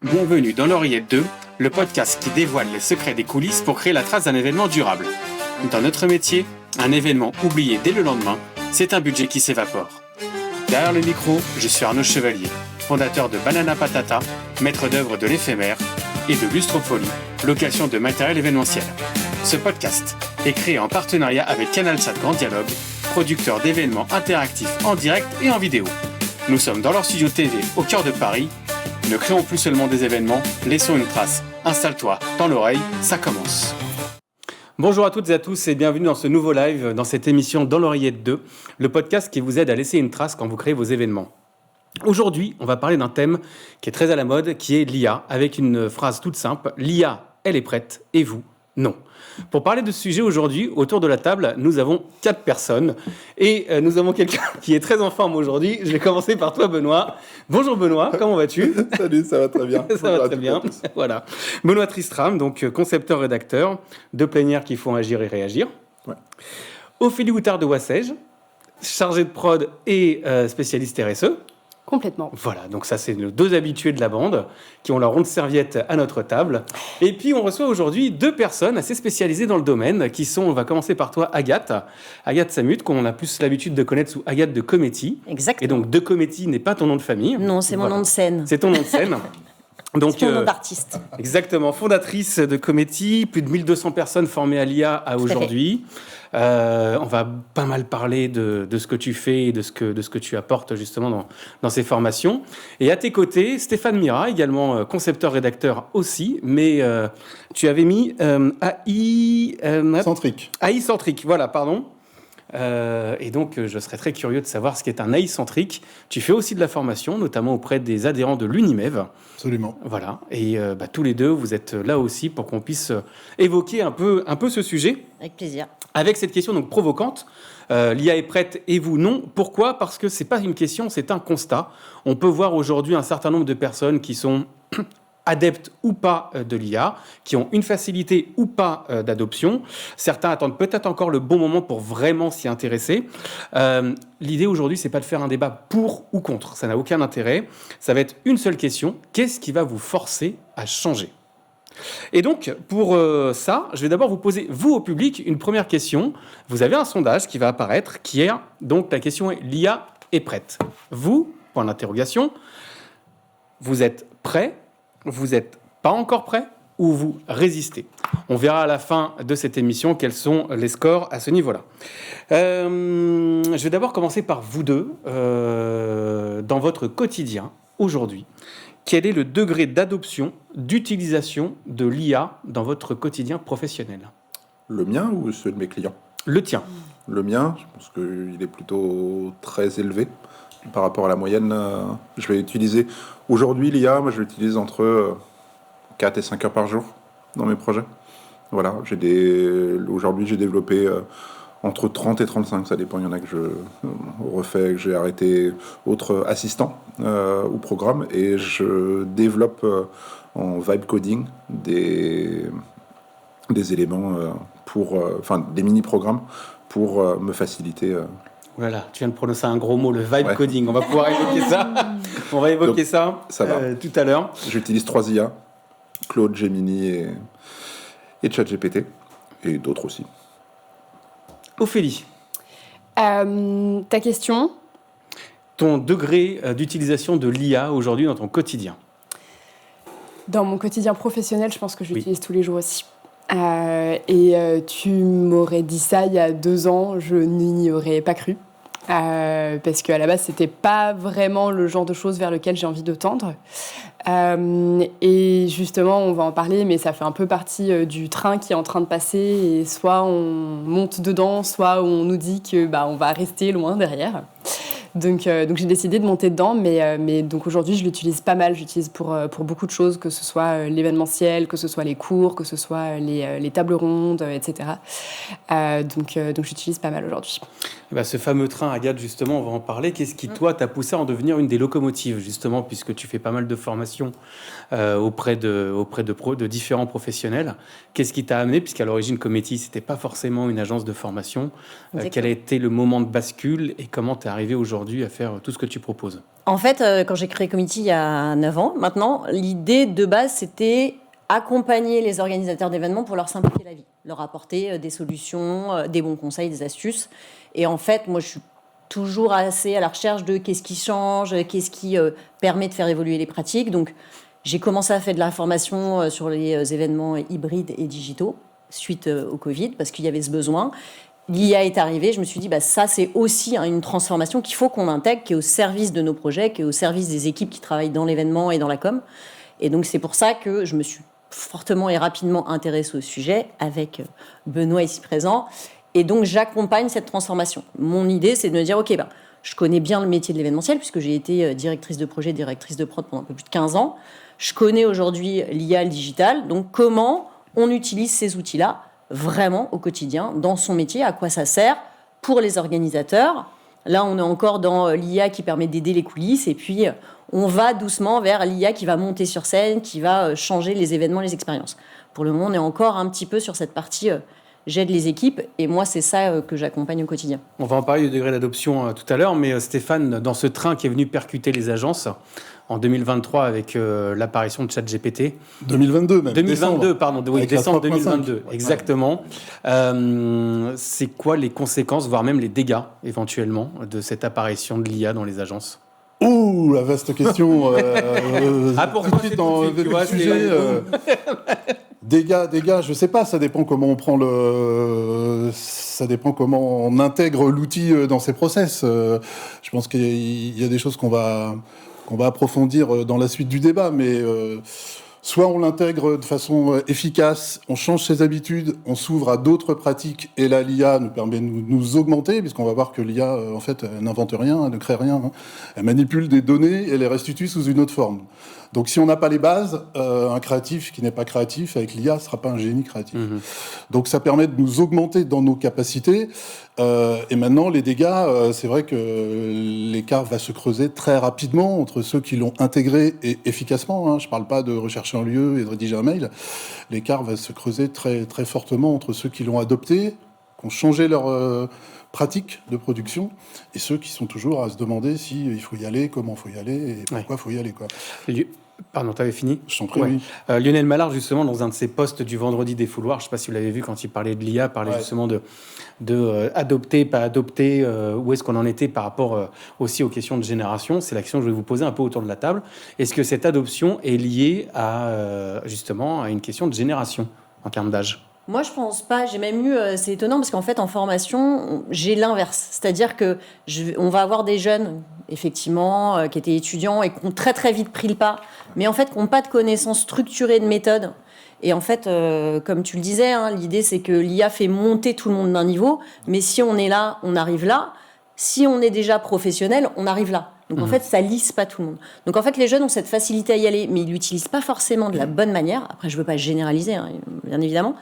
Bienvenue dans l'Oreillette 2, le podcast qui dévoile les secrets des coulisses pour créer la trace d'un événement durable. Dans notre métier, un événement oublié dès le lendemain, c'est un budget qui s'évapore. Derrière le micro, je suis Arnaud Chevalier, fondateur de Banana Patata, maître d'œuvre de l'éphémère, et de Lustrofolie, location de matériel événementiel. Ce podcast est créé en partenariat avec CanalSat Grand Dialogue, producteur d'événements interactifs en direct et en vidéo. Nous sommes dans leur studio TV au cœur de Paris. Ne créons plus seulement des événements, laissons une trace. Installe-toi dans l'oreille, ça commence. Bonjour à toutes et à tous et bienvenue dans ce nouveau live, dans cette émission Dans l'Oreillette 2, le podcast qui vous aide à laisser une trace quand vous créez vos événements. Aujourd'hui, on va parler d'un thème qui est très à la mode, qui est l'IA, avec une phrase toute simple. L'IA, elle est prête, et vous, non. Pour parler de ce sujet aujourd'hui, autour de la table, nous avons 4 personnes. Et nous avons quelqu'un qui est très en forme aujourd'hui. Je vais commencer par toi, Benoît. Bonjour Benoît, comment vas-tu ? Salut, ça va très bien. Ça va très bien, voilà. Benoît Tristram, donc concepteur-rédacteur de plénières qui font agir et réagir. Ouais. Ophélie Houtard de Wassège, chargée de prod et spécialiste RSE. Complètement. Voilà, donc ça c'est nos 2 habitués de la bande qui ont leur ronde serviette à notre table. Et puis on reçoit aujourd'hui 2 personnes assez spécialisées dans le domaine qui sont, on va commencer par toi, Agathe. Agathe Samut, qu'on a plus l'habitude de connaître sous Agathe de Cometti. Exactement. Et donc de Cometti n'est pas ton nom de famille. Non, c'est mon nom de scène. C'est ton nom de scène. Donc, c'est mon nom d'artiste. Exactement, fondatrice de Cometti, plus de 1200 personnes formées à l'IA à aujourd'hui. On va pas mal parler de ce que tu fais et de ce que tu apportes justement dans ces formations. Et à tes côtés, Stéphane Mira, également concepteur-rédacteur aussi, mais tu avais mis AI... Centrique. AI Centrique, voilà, pardon. Et donc, je serais très curieux de savoir ce qu'est un AI centrique. Tu fais aussi de la formation, notamment auprès des adhérents de l'Unimev. Absolument. Voilà. Et tous les deux, vous êtes là aussi pour qu'on puisse évoquer un peu ce sujet. Avec plaisir. Avec cette question donc provocante. L'IA est prête et vous non. Pourquoi ? Parce que c'est pas une question, c'est un constat. On peut voir aujourd'hui un certain nombre de personnes qui sont adeptes ou pas de l'IA, qui ont une facilité ou pas d'adoption. Certains attendent peut-être encore le bon moment pour vraiment s'y intéresser. L'idée aujourd'hui, c'est pas de faire un débat pour ou contre. Ça n'a aucun intérêt. Ça va être une seule question. Qu'est-ce qui va vous forcer à changer ? Et donc, pour ça, je vais d'abord vous poser, vous au public, une première question. Vous avez un sondage qui va apparaître, qui est, donc la question est, l'IA est prête. Vous, point d'interrogation, vous êtes prêt ? Vous n'êtes pas encore prêt ou vous résistez. On verra à la fin de cette émission quels sont les scores à ce niveau-là. Je vais d'abord commencer par vous deux. Dans votre quotidien, aujourd'hui, quel est le degré d'adoption, d'utilisation de l'IA dans votre quotidien professionnel ? Le mien ou celui de mes clients ? Le tien. Le mien, je pense qu'il est plutôt très élevé. Par rapport à la moyenne, je vais utiliser... Aujourd'hui, l'IA, moi, je l'utilise entre 4 et 5 heures par jour dans mes projets. Voilà, aujourd'hui, j'ai développé entre 30 et 35, ça dépend. Il y en a que je refais, que j'ai arrêté, autres assistants ou programmes. Et je développe en vibe coding des éléments des mini-programmes pour me faciliter... Voilà, tu viens de prononcer un gros mot, le vibe coding. On va pouvoir évoquer ça. On va évoquer ça tout à l'heure. J'utilise 3 IA, Claude, Gemini et ChatGPT, et d'autres aussi. Ophélie. Ta question ? Ton degré d'utilisation de l'IA aujourd'hui dans ton quotidien ? Dans mon quotidien professionnel, je pense que je l'utilise tous les jours aussi. Tu m'aurais dit ça il y a 2 ans, je n'y aurais pas cru. Parce qu'à la base, c'était pas vraiment le genre de choses vers lequel j'ai envie de tendre. Et justement, on va en parler, mais ça fait un peu partie du train qui est en train de passer. Et soit on monte dedans, soit on nous dit que on va rester loin derrière. Donc j'ai décidé de monter dedans, mais donc aujourd'hui je l'utilise pas mal. J'utilise pour beaucoup de choses, que ce soit l'événementiel, que ce soit les cours, que ce soit les tables rondes, etc. Donc j'utilise pas mal aujourd'hui. Ce fameux train, Agathe, justement, on va en parler. Qu'est-ce qui, toi, t'a poussé à en devenir une des locomotives, justement, puisque tu fais pas mal de formations auprès de différents professionnels. Qu'est-ce qui t'a amené, puisqu'à l'origine, Cometti, c'était pas forcément une agence de formation. Quel a été le moment de bascule et comment t'es arrivé aujourd'hui aujourd'hui à faire tout ce que tu proposes? En fait, quand j'ai créé Comity il y a 9 ans maintenant, l'idée de base, c'était accompagner les organisateurs d'événements pour leur simplifier la vie, leur apporter des solutions, des bons conseils, des astuces. Et en fait, moi, je suis toujours assez à la recherche de qu'est-ce qui change, qu'est-ce qui permet de faire évoluer les pratiques. Donc, j'ai commencé à faire de la formation sur les événements hybrides et digitaux suite au Covid, parce qu'il y avait ce besoin. L'IA est arrivée, je me suis dit, ça, c'est aussi une transformation qu'il faut qu'on intègre, qui est au service de nos projets, qui est au service des équipes qui travaillent dans l'événement et dans la com. Et donc, c'est pour ça que je me suis fortement et rapidement intéressée au sujet, avec Benoît ici présent. Et donc, j'accompagne cette transformation. Mon idée, c'est de me dire, OK, je connais bien le métier de l'événementiel, puisque j'ai été directrice de projet, directrice de prod pendant un peu plus de 15 ans. Je connais aujourd'hui l'IA, le digital. Donc, comment on utilise ces outils-là vraiment au quotidien, dans son métier, à quoi ça sert pour les organisateurs. Là, on est encore dans l'IA qui permet d'aider les coulisses, et puis on va doucement vers l'IA qui va monter sur scène, qui va changer les événements, les expériences. Pour le moment, on est encore un petit peu sur cette partie j'aide les équipes, et moi, c'est ça que j'accompagne au quotidien. On va en parler du degré d'adoption tout à l'heure, mais Stéphane, dans ce train qui est venu percuter les agences en 2023 avec l'apparition de ChatGPT. 2022 même. 2022, pardon, oui, décembre 2022, ouais. Exactement. C'est quoi les conséquences, voire même les dégâts, éventuellement, de cette apparition de l'IA dans les agences? Ouh, la vaste question. pour tout toi, de suite c'est dans tout de suite, tu vois, le sujet. Dégâts, je sais pas, ça dépend comment on prend ça dépend comment on intègre l'outil dans ses process. Je pense qu'il y a des choses qu'on va approfondir dans la suite du débat, mais soit on l'intègre de façon efficace, on change ses habitudes, on s'ouvre à d'autres pratiques, et là, l'IA nous permet de nous augmenter, puisqu'on va voir que l'IA, en fait, elle n'invente rien, elle ne crée rien. Elle manipule des données et les restitue sous une autre forme. Donc, si on n'a pas les bases, un créatif qui n'est pas créatif, avec l'IA, ne sera pas un génie créatif. Mmh. Donc, ça permet de nous augmenter dans nos capacités. Et maintenant, les dégâts, c'est vrai que l'écart va se creuser très rapidement entre ceux qui l'ont intégré et efficacement. Je ne parle pas de rechercher un lieu et de rédiger un mail. L'écart va se creuser très, très fortement entre ceux qui l'ont adopté, qui ont changé leur pratique de production, et ceux qui sont toujours à se demander s'il faut y aller, comment il faut y aller, et pourquoi il faut y aller, quoi. Pardon, t'avais fini ? Je t'en prie, ouais. Oui. Lionel Mallard, justement, dans un de ses posts du vendredi des fouloirs, je ne sais pas si vous l'avez vu quand il parlait de l'IA, parlait justement de adopter, pas adopter, où est-ce qu'on en était par rapport aussi aux questions de génération. C'est la question que je vais vous poser un peu autour de la table. Est-ce que cette adoption est liée justement à une question de génération en termes d'âge ? Moi, je pense pas. J'ai même eu, c'est étonnant parce qu'en fait, en formation, j'ai l'inverse. C'est-à-dire que on va avoir des jeunes, effectivement, qui étaient étudiants et qui ont très très vite pris le pas, mais en fait, qui n'ont pas de connaissances structurées de méthode. Et en fait, comme tu le disais, l'idée c'est que l'IA fait monter tout le monde d'un niveau, mais si on est là, on arrive là. Si on est déjà professionnel, on arrive là. Donc en fait, ça lisse pas tout le monde. Donc en fait, les jeunes ont cette facilité à y aller, mais ils l'utilisent pas forcément de la bonne manière. Après, je veux pas généraliser, bien évidemment.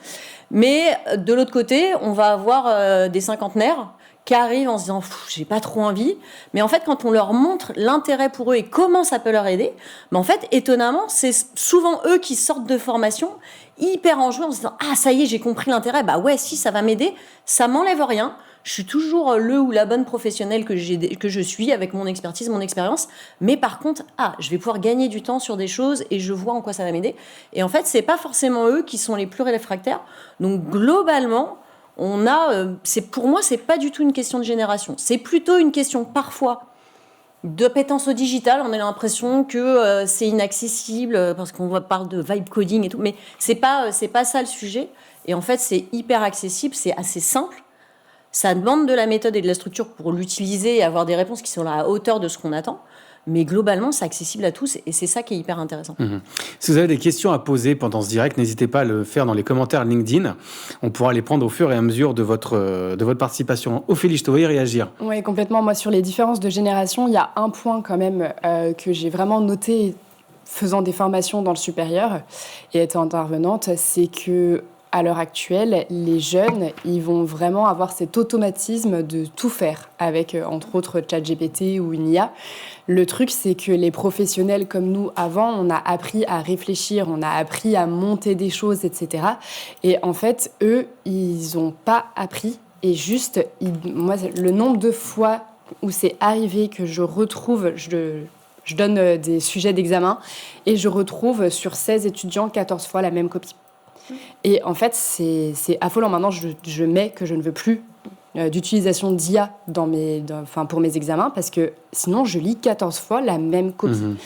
Mais de l'autre côté, on va avoir des cinquantenaires qui arrivent en se disant « j'ai pas trop envie ». Mais en fait, quand on leur montre l'intérêt pour eux et comment ça peut leur aider, en fait, étonnamment, c'est souvent eux qui sortent de formation hyper enjoués en se disant « ah, ça y est, j'ai compris l'intérêt, ouais, si, ça va m'aider, ça m'enlève rien ». Je suis toujours le ou la bonne professionnelle que je suis, avec mon expertise, mon expérience. Mais par contre, je vais pouvoir gagner du temps sur des choses et je vois en quoi ça va m'aider. Et en fait, c'est pas forcément eux qui sont les plus réfractaires. Donc, globalement, pour moi, c'est pas du tout une question de génération. C'est plutôt une question, parfois, d'appétence au digital. On a l'impression que c'est inaccessible parce qu'on parle de vibe coding et tout. Mais c'est pas ça le sujet. Et en fait, c'est hyper accessible, c'est assez simple. Ça demande de la méthode et de la structure pour l'utiliser et avoir des réponses qui sont à la hauteur de ce qu'on attend. Mais globalement, c'est accessible à tous et c'est ça qui est hyper intéressant. Mmh. Si vous avez des questions à poser pendant ce direct, n'hésitez pas à le faire dans les commentaires LinkedIn. On pourra les prendre au fur et à mesure de votre participation. Ophélie, je te voyais réagir. Oui, complètement. Moi, sur les différences de génération, il y a un point quand même que j'ai vraiment noté faisant des formations dans le supérieur et étant intervenante, c'est que à l'heure actuelle, les jeunes, ils vont vraiment avoir cet automatisme de tout faire avec, entre autres, ChatGPT ou une IA. Le truc, c'est que les professionnels comme nous, avant, on a appris à réfléchir, on a appris à monter des choses, etc. Et en fait, eux, ils n'ont pas appris. Et juste, moi, le nombre de fois où c'est arrivé que je retrouve, je donne des sujets d'examen et je retrouve sur 16 étudiants 14 fois la même copie. Et en fait, c'est affolant. Maintenant, je mets que je ne veux plus d'utilisation d'IA pour mes examens parce que sinon, je lis 14 fois la même copie.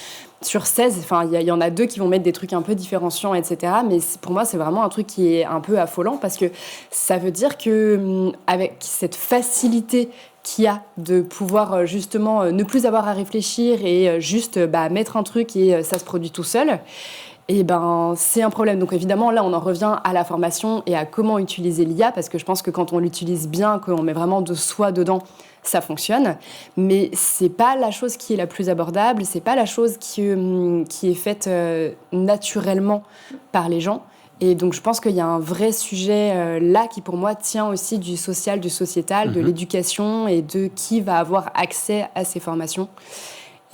Sur 16, il y en a 2 qui vont mettre des trucs un peu différenciants, etc. Mais pour moi, c'est vraiment un truc qui est un peu affolant parce que ça veut dire que avec cette facilité qu'il y a de pouvoir justement ne plus avoir à réfléchir et juste mettre un truc et ça se produit tout seul, et c'est un problème. Donc évidemment, là, on en revient à la formation et à comment utiliser l'IA parce que je pense que quand on l'utilise bien, qu'on met vraiment de soi dedans, ça fonctionne, mais c'est pas la chose qui est la plus abordable, c'est pas la chose qui est faite naturellement par les gens. Et donc je pense qu'il y a un vrai sujet là qui pour moi tient aussi du social, du sociétal, de l'éducation et de qui va avoir accès à ces formations.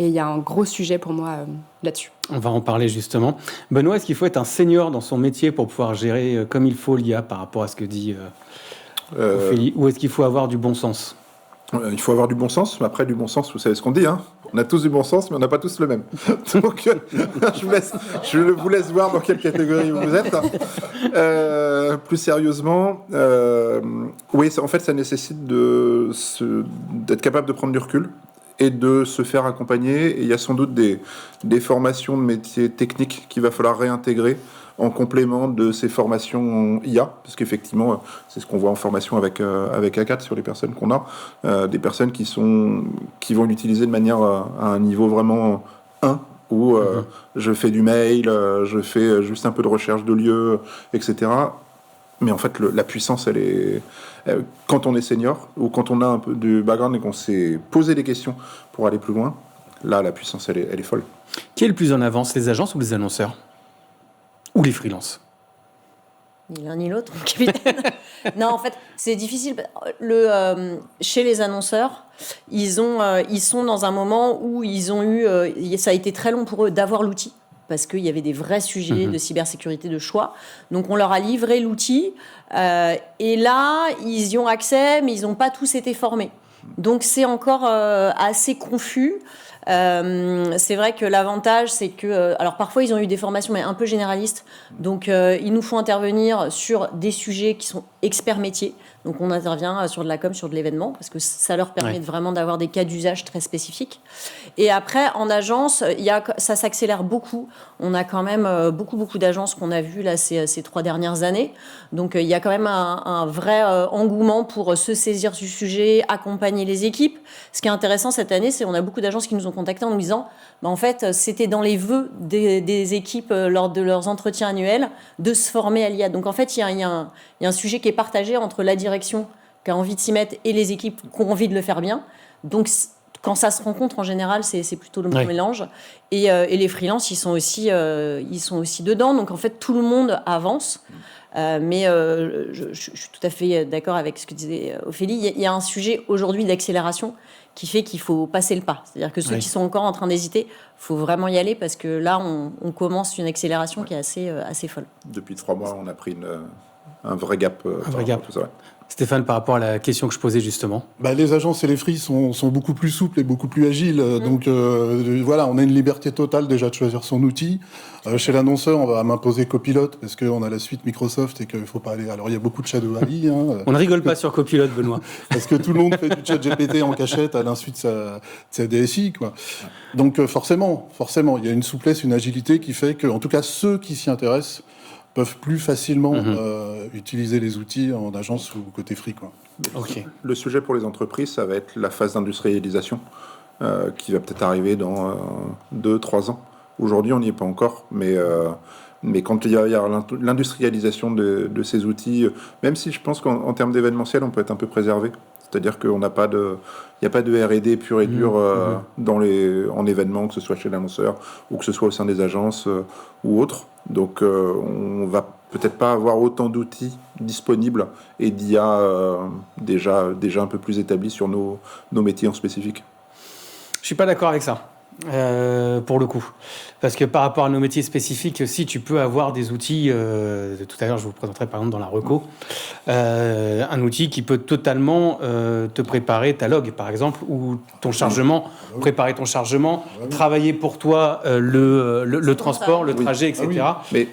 Et il y a un gros sujet pour moi là-dessus. On va en parler justement. Benoît, est-ce qu'il faut être un senior dans son métier pour pouvoir gérer comme il faut l'IA par rapport à ce que dit Ophélie, ou est-ce qu'il faut avoir du bon sens ? Il faut avoir du bon sens, mais après du bon sens, vous savez ce qu'on dit, hein. On a tous du bon sens, mais on n'a pas tous le même. Donc, je vous laisse voir dans quelle catégorie vous êtes. Plus sérieusement, oui, en fait, ça nécessite d'être capable de prendre du recul et de se faire accompagner. Et il y a sans doute des formations de métiers techniques qu'il va falloir réintégrer en complément de ces formations IA, parce qu'effectivement, c'est ce qu'on voit en formation avec A4 sur les personnes qu'on a, des personnes qui vont l'utiliser de manière à un niveau vraiment 1, où je fais du mail, je fais juste un peu de recherche de lieux, etc. Mais en fait, la puissance, elle est... quand on est senior, ou quand on a un peu de background et qu'on s'est posé des questions pour aller plus loin, là, la puissance, elle est folle. Qui est le plus en avance, les agences ou les annonceurs ? Ou les freelances? Ni l'un ni l'autre, mon capitaine. Non, en fait, c'est difficile. Chez les annonceurs, ils sont dans un moment où ils ont eu... ça a été très long pour eux d'avoir l'outil, parce qu'il y avait des vrais sujets de cybersécurité de choix. Donc, on leur a livré l'outil. Et là, ils y ont accès, mais ils n'ont pas tous été formés. Donc, c'est encore assez confus. C'est vrai que l'avantage, c'est que... alors, parfois, ils ont eu des formations, mais un peu généralistes. Donc, il nous faut intervenir sur des sujets qui sont experts métiers. Donc, on intervient sur de la com, sur de l'événement, parce que ça leur permet vraiment d'avoir des cas d'usage très spécifiques. Et après, en agence, ça s'accélère beaucoup. On a quand même beaucoup d'agences qu'on a vues là, ces 3 dernières années. Donc, il y a quand même un vrai engouement pour se saisir du sujet, accompagner les équipes. Ce qui est intéressant cette année, c'est qu'on a beaucoup d'agences qui nous ont contactés en nous disant en fait, c'était dans les vœux des équipes lors de leurs entretiens annuels de se former à l'IA. Donc, en fait, il y a un sujet qui est partagé entre la direction qui a envie de s'y mettre et les équipes qui ont envie de le faire bien. Donc, quand ça se rencontre, en général, c'est plutôt le bon mélange. Et les freelances, ils sont aussi dedans. Donc, en fait, tout le monde avance. Mais je suis tout à fait d'accord avec ce que disait Ophélie. Il y a un sujet aujourd'hui d'accélération qui fait qu'il faut passer le pas. C'est-à-dire que ceux qui sont encore en train d'hésiter, il faut vraiment y aller parce que là, on commence une accélération qui est assez folle. Depuis 3 mois, on a pris un vrai gap. Tout ça, Stéphane, par rapport à la question que je posais justement. Les agences et les free sont beaucoup plus souples et beaucoup plus agiles. Donc voilà, on a une liberté totale déjà de choisir son outil. Chez l'annonceur, on va m'imposer Copilot parce qu'on a la suite Microsoft et qu'il ne faut pas aller... Alors il y a beaucoup de Shadow AI. On ne rigole pas sur Copilot, Benoît. Parce que tout le monde fait du chat GPT en cachette à l'insu de sa DSI, quoi. Donc forcément, il y a une souplesse, une agilité qui fait que, en tout cas, ceux qui s'y intéressent peuvent plus facilement utiliser les outils en agence ou côté free, quoi. Okay. Le sujet pour les entreprises, ça va être la phase d'industrialisation qui va peut-être arriver dans 2-3 ans. Aujourd'hui, on n'y est pas encore, mais quand il y a l'industrialisation de ces outils, même si je pense qu'en termes d'événementiel, on peut être un peu préservé. C'est-à-dire qu'il n'y a pas de R&D pur et dur en événement, que ce soit chez l'annonceur ou que ce soit au sein des agences ou autres. Donc, on va peut-être pas avoir autant d'outils disponibles et d'IA déjà un peu plus établis sur nos métiers en spécifique. Je suis pas d'accord avec ça. pour le coup. Parce que par rapport à nos métiers spécifiques, si tu peux avoir des outils, tout à l'heure je vous présenterai par exemple dans la reco, un outil qui peut totalement te préparer ta log par exemple, ou ton chargement, préparer ton chargement, travailler pour toi le transport, le trajet, etc.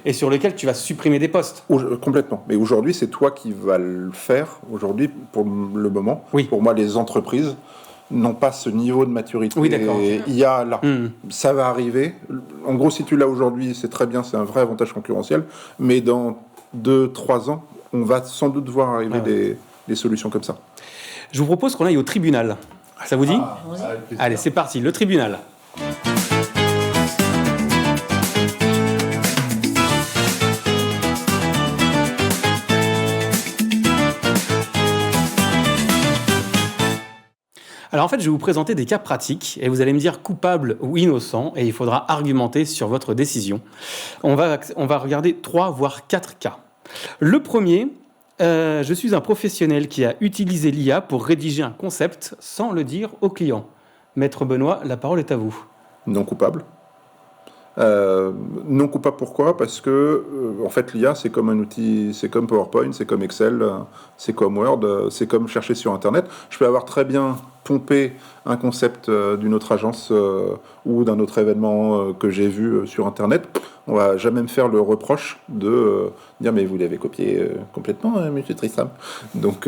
Et sur lequel tu vas supprimer des postes. Complètement. Mais aujourd'hui, c'est toi qui vas le faire. Aujourd'hui, pour le moment, pour moi, les entreprises n'ont pas ce niveau de maturité. Oui, d'accord. Il y a là, ça va arriver. En gros, si tu l'as aujourd'hui, c'est très bien, c'est un vrai avantage concurrentiel. Mais dans 2-3 ans, on va sans doute voir arriver des solutions comme ça. Je vous propose qu'on aille au tribunal. Ça vous dit ? Allez, c'est parti, le tribunal. Alors en fait, je vais vous présenter des cas pratiques et vous allez me dire coupable ou innocent et il faudra argumenter sur votre décision. On va regarder 3 voire 4 cas. Le premier, je suis un professionnel qui a utilisé l'IA pour rédiger un concept sans le dire au client. Maître Benoît, la parole est à vous. Non coupable. Non coupable pourquoi ? Parce que en fait l'IA c'est comme un outil, c'est comme PowerPoint, c'est comme Excel, c'est comme Word, c'est comme chercher sur Internet. Je peux avoir très bien pompé un concept d'une autre agence ou d'un autre événement que j'ai vu sur Internet. On va jamais me faire le reproche de dire mais vous l'avez copié complètement, Monsieur Tristram. Donc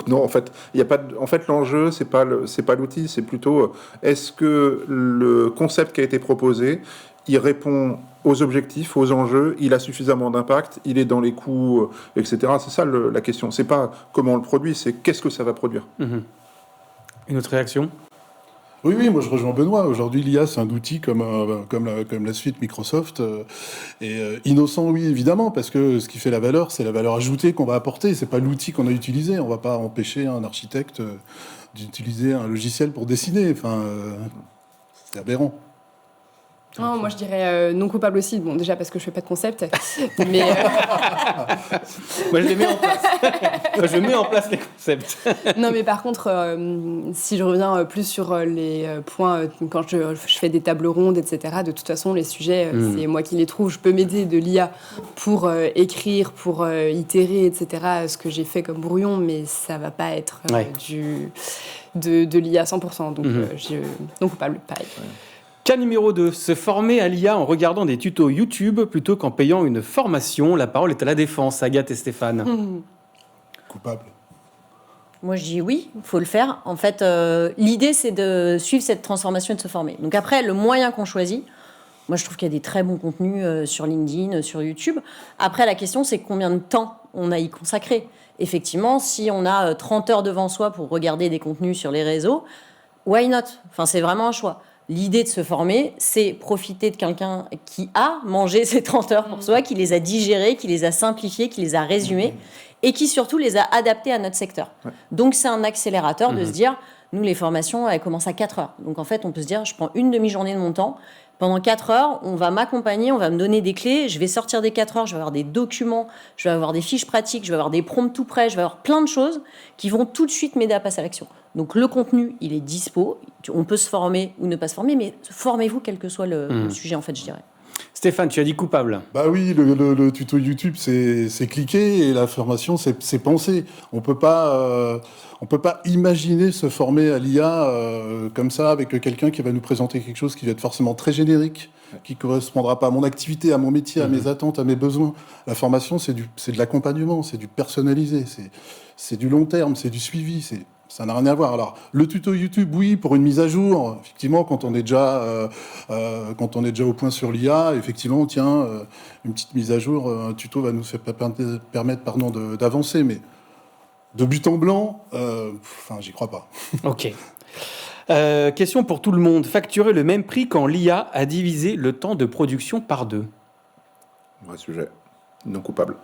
non, en fait, il y a pas. En fait, l'enjeu, c'est pas l'outil, c'est plutôt est-ce que le concept qui a été proposé, il répond aux objectifs, aux enjeux, il a suffisamment d'impact, il est dans les coûts, etc. C'est ça la question. C'est pas comment on le produit, c'est qu'est-ce que ça va produire. Une autre réaction ? Oui, moi je rejoins Benoît. Aujourd'hui, l'IA, c'est un outil comme la suite Microsoft. Innocent, oui, évidemment, parce que ce qui fait la valeur, c'est la valeur ajoutée qu'on va apporter. C'est pas l'outil qu'on a utilisé. On va pas empêcher un architecte d'utiliser un logiciel pour dessiner. C'est aberrant. Oh, moi je dirais non coupable aussi, bon déjà parce que je fais pas de concept, mais moi je les mets en place. Moi, je mets en place les concepts. Non mais par contre, si je reviens plus sur les points quand je fais des tables rondes, etc. De toute façon les sujets c'est moi qui les trouve. Je peux m'aider de l'IA pour écrire, pour itérer, etc. Ce que j'ai fait comme brouillon, mais ça va pas être de l'IA 100%. Donc non coupable, pareil. Cas numéro 2, se former à l'IA en regardant des tutos YouTube plutôt qu'en payant une formation. La parole est à la défense, Agathe et Stéphane. Coupable. Moi, je dis oui, il faut le faire. En fait, l'idée, c'est de suivre cette transformation et de se former. Donc après, le moyen qu'on choisit, moi, je trouve qu'il y a des très bons contenus sur LinkedIn, sur YouTube. Après, la question, c'est combien de temps on a y consacré. Effectivement, si on a 30 heures devant soi pour regarder des contenus sur les réseaux, why not ? Enfin, c'est vraiment un choix. L'idée de se former, c'est profiter de quelqu'un qui a mangé ces 30 heures pour soi, qui les a digérées, qui les a simplifiées, qui les a résumées et qui surtout les a adaptées à notre secteur. Donc c'est un accélérateur de se dire, nous les formations, elles commencent à 4 heures. Donc en fait, on peut se dire, je prends une demi-journée de mon temps. Pendant 4 heures, on va m'accompagner, on va me donner des clés, je vais sortir des 4 heures, je vais avoir des documents, je vais avoir des fiches pratiques, je vais avoir des prompts tout prêts, je vais avoir plein de choses qui vont tout de suite m'aider à passer à l'action. Donc le contenu, il est dispo, on peut se former ou ne pas se former, mais formez-vous quel que soit le sujet, en fait, je dirais. Stéphane, tu as dit coupable. Bah oui, le tuto YouTube, c'est cliquer et la formation, c'est penser. On peut pas imaginer se former à l'IA comme ça avec quelqu'un qui va nous présenter quelque chose qui va être forcément très générique, qui correspondra pas à mon activité, à mon métier, à mes attentes, à mes besoins. La formation, c'est de l'accompagnement, c'est du personnalisé, c'est du long terme, c'est du suivi, ça n'a rien à voir. Alors, le tuto YouTube, oui, pour une mise à jour. Effectivement, quand on est déjà au point sur l'IA, effectivement, tiens, une petite mise à jour, un tuto va nous permettre d'avancer. Mais de but en blanc, j'y crois pas. Ok. Question pour tout le monde. Facturer le même prix quand l'IA a divisé le temps de production par 2. Vrai sujet. Non coupable.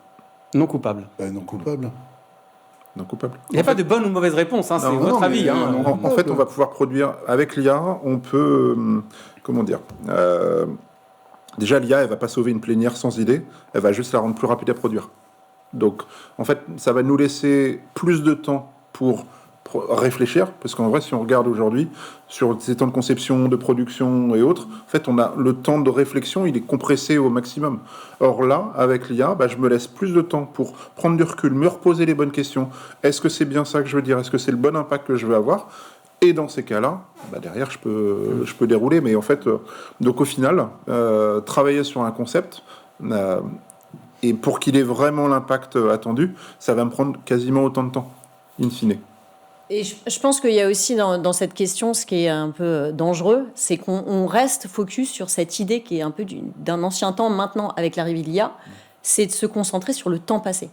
Non coupable. Non coupable. Non coupable. Il n'y a pas de bonne ou mauvaise réponse, c'est votre avis. En fait, on va pouvoir produire avec l'IA, on peut, déjà l'IA, elle va pas sauver une plénière sans idée, elle va juste la rendre plus rapide à produire. Donc, en fait, ça va nous laisser plus de temps pour réfléchir, parce qu'en vrai, si on regarde aujourd'hui, sur ces temps de conception, de production et autres, en fait, on a le temps de réflexion, il est compressé au maximum. Or là, avec l'IA, je me laisse plus de temps pour prendre du recul, me reposer les bonnes questions. Est-ce que c'est bien ça que je veux dire? Est-ce que c'est le bon impact que je veux avoir? Et dans ces cas-là, derrière, je peux dérouler. Mais en fait, donc au final, travailler sur un concept, et pour qu'il ait vraiment l'impact attendu, ça va me prendre quasiment autant de temps, in fine. Et je pense qu'il y a aussi dans cette question, ce qui est un peu dangereux, c'est qu'on reste focus sur cette idée qui est un peu d'un ancien temps maintenant avec l'arrivée de l'IA, c'est de se concentrer sur le temps passé.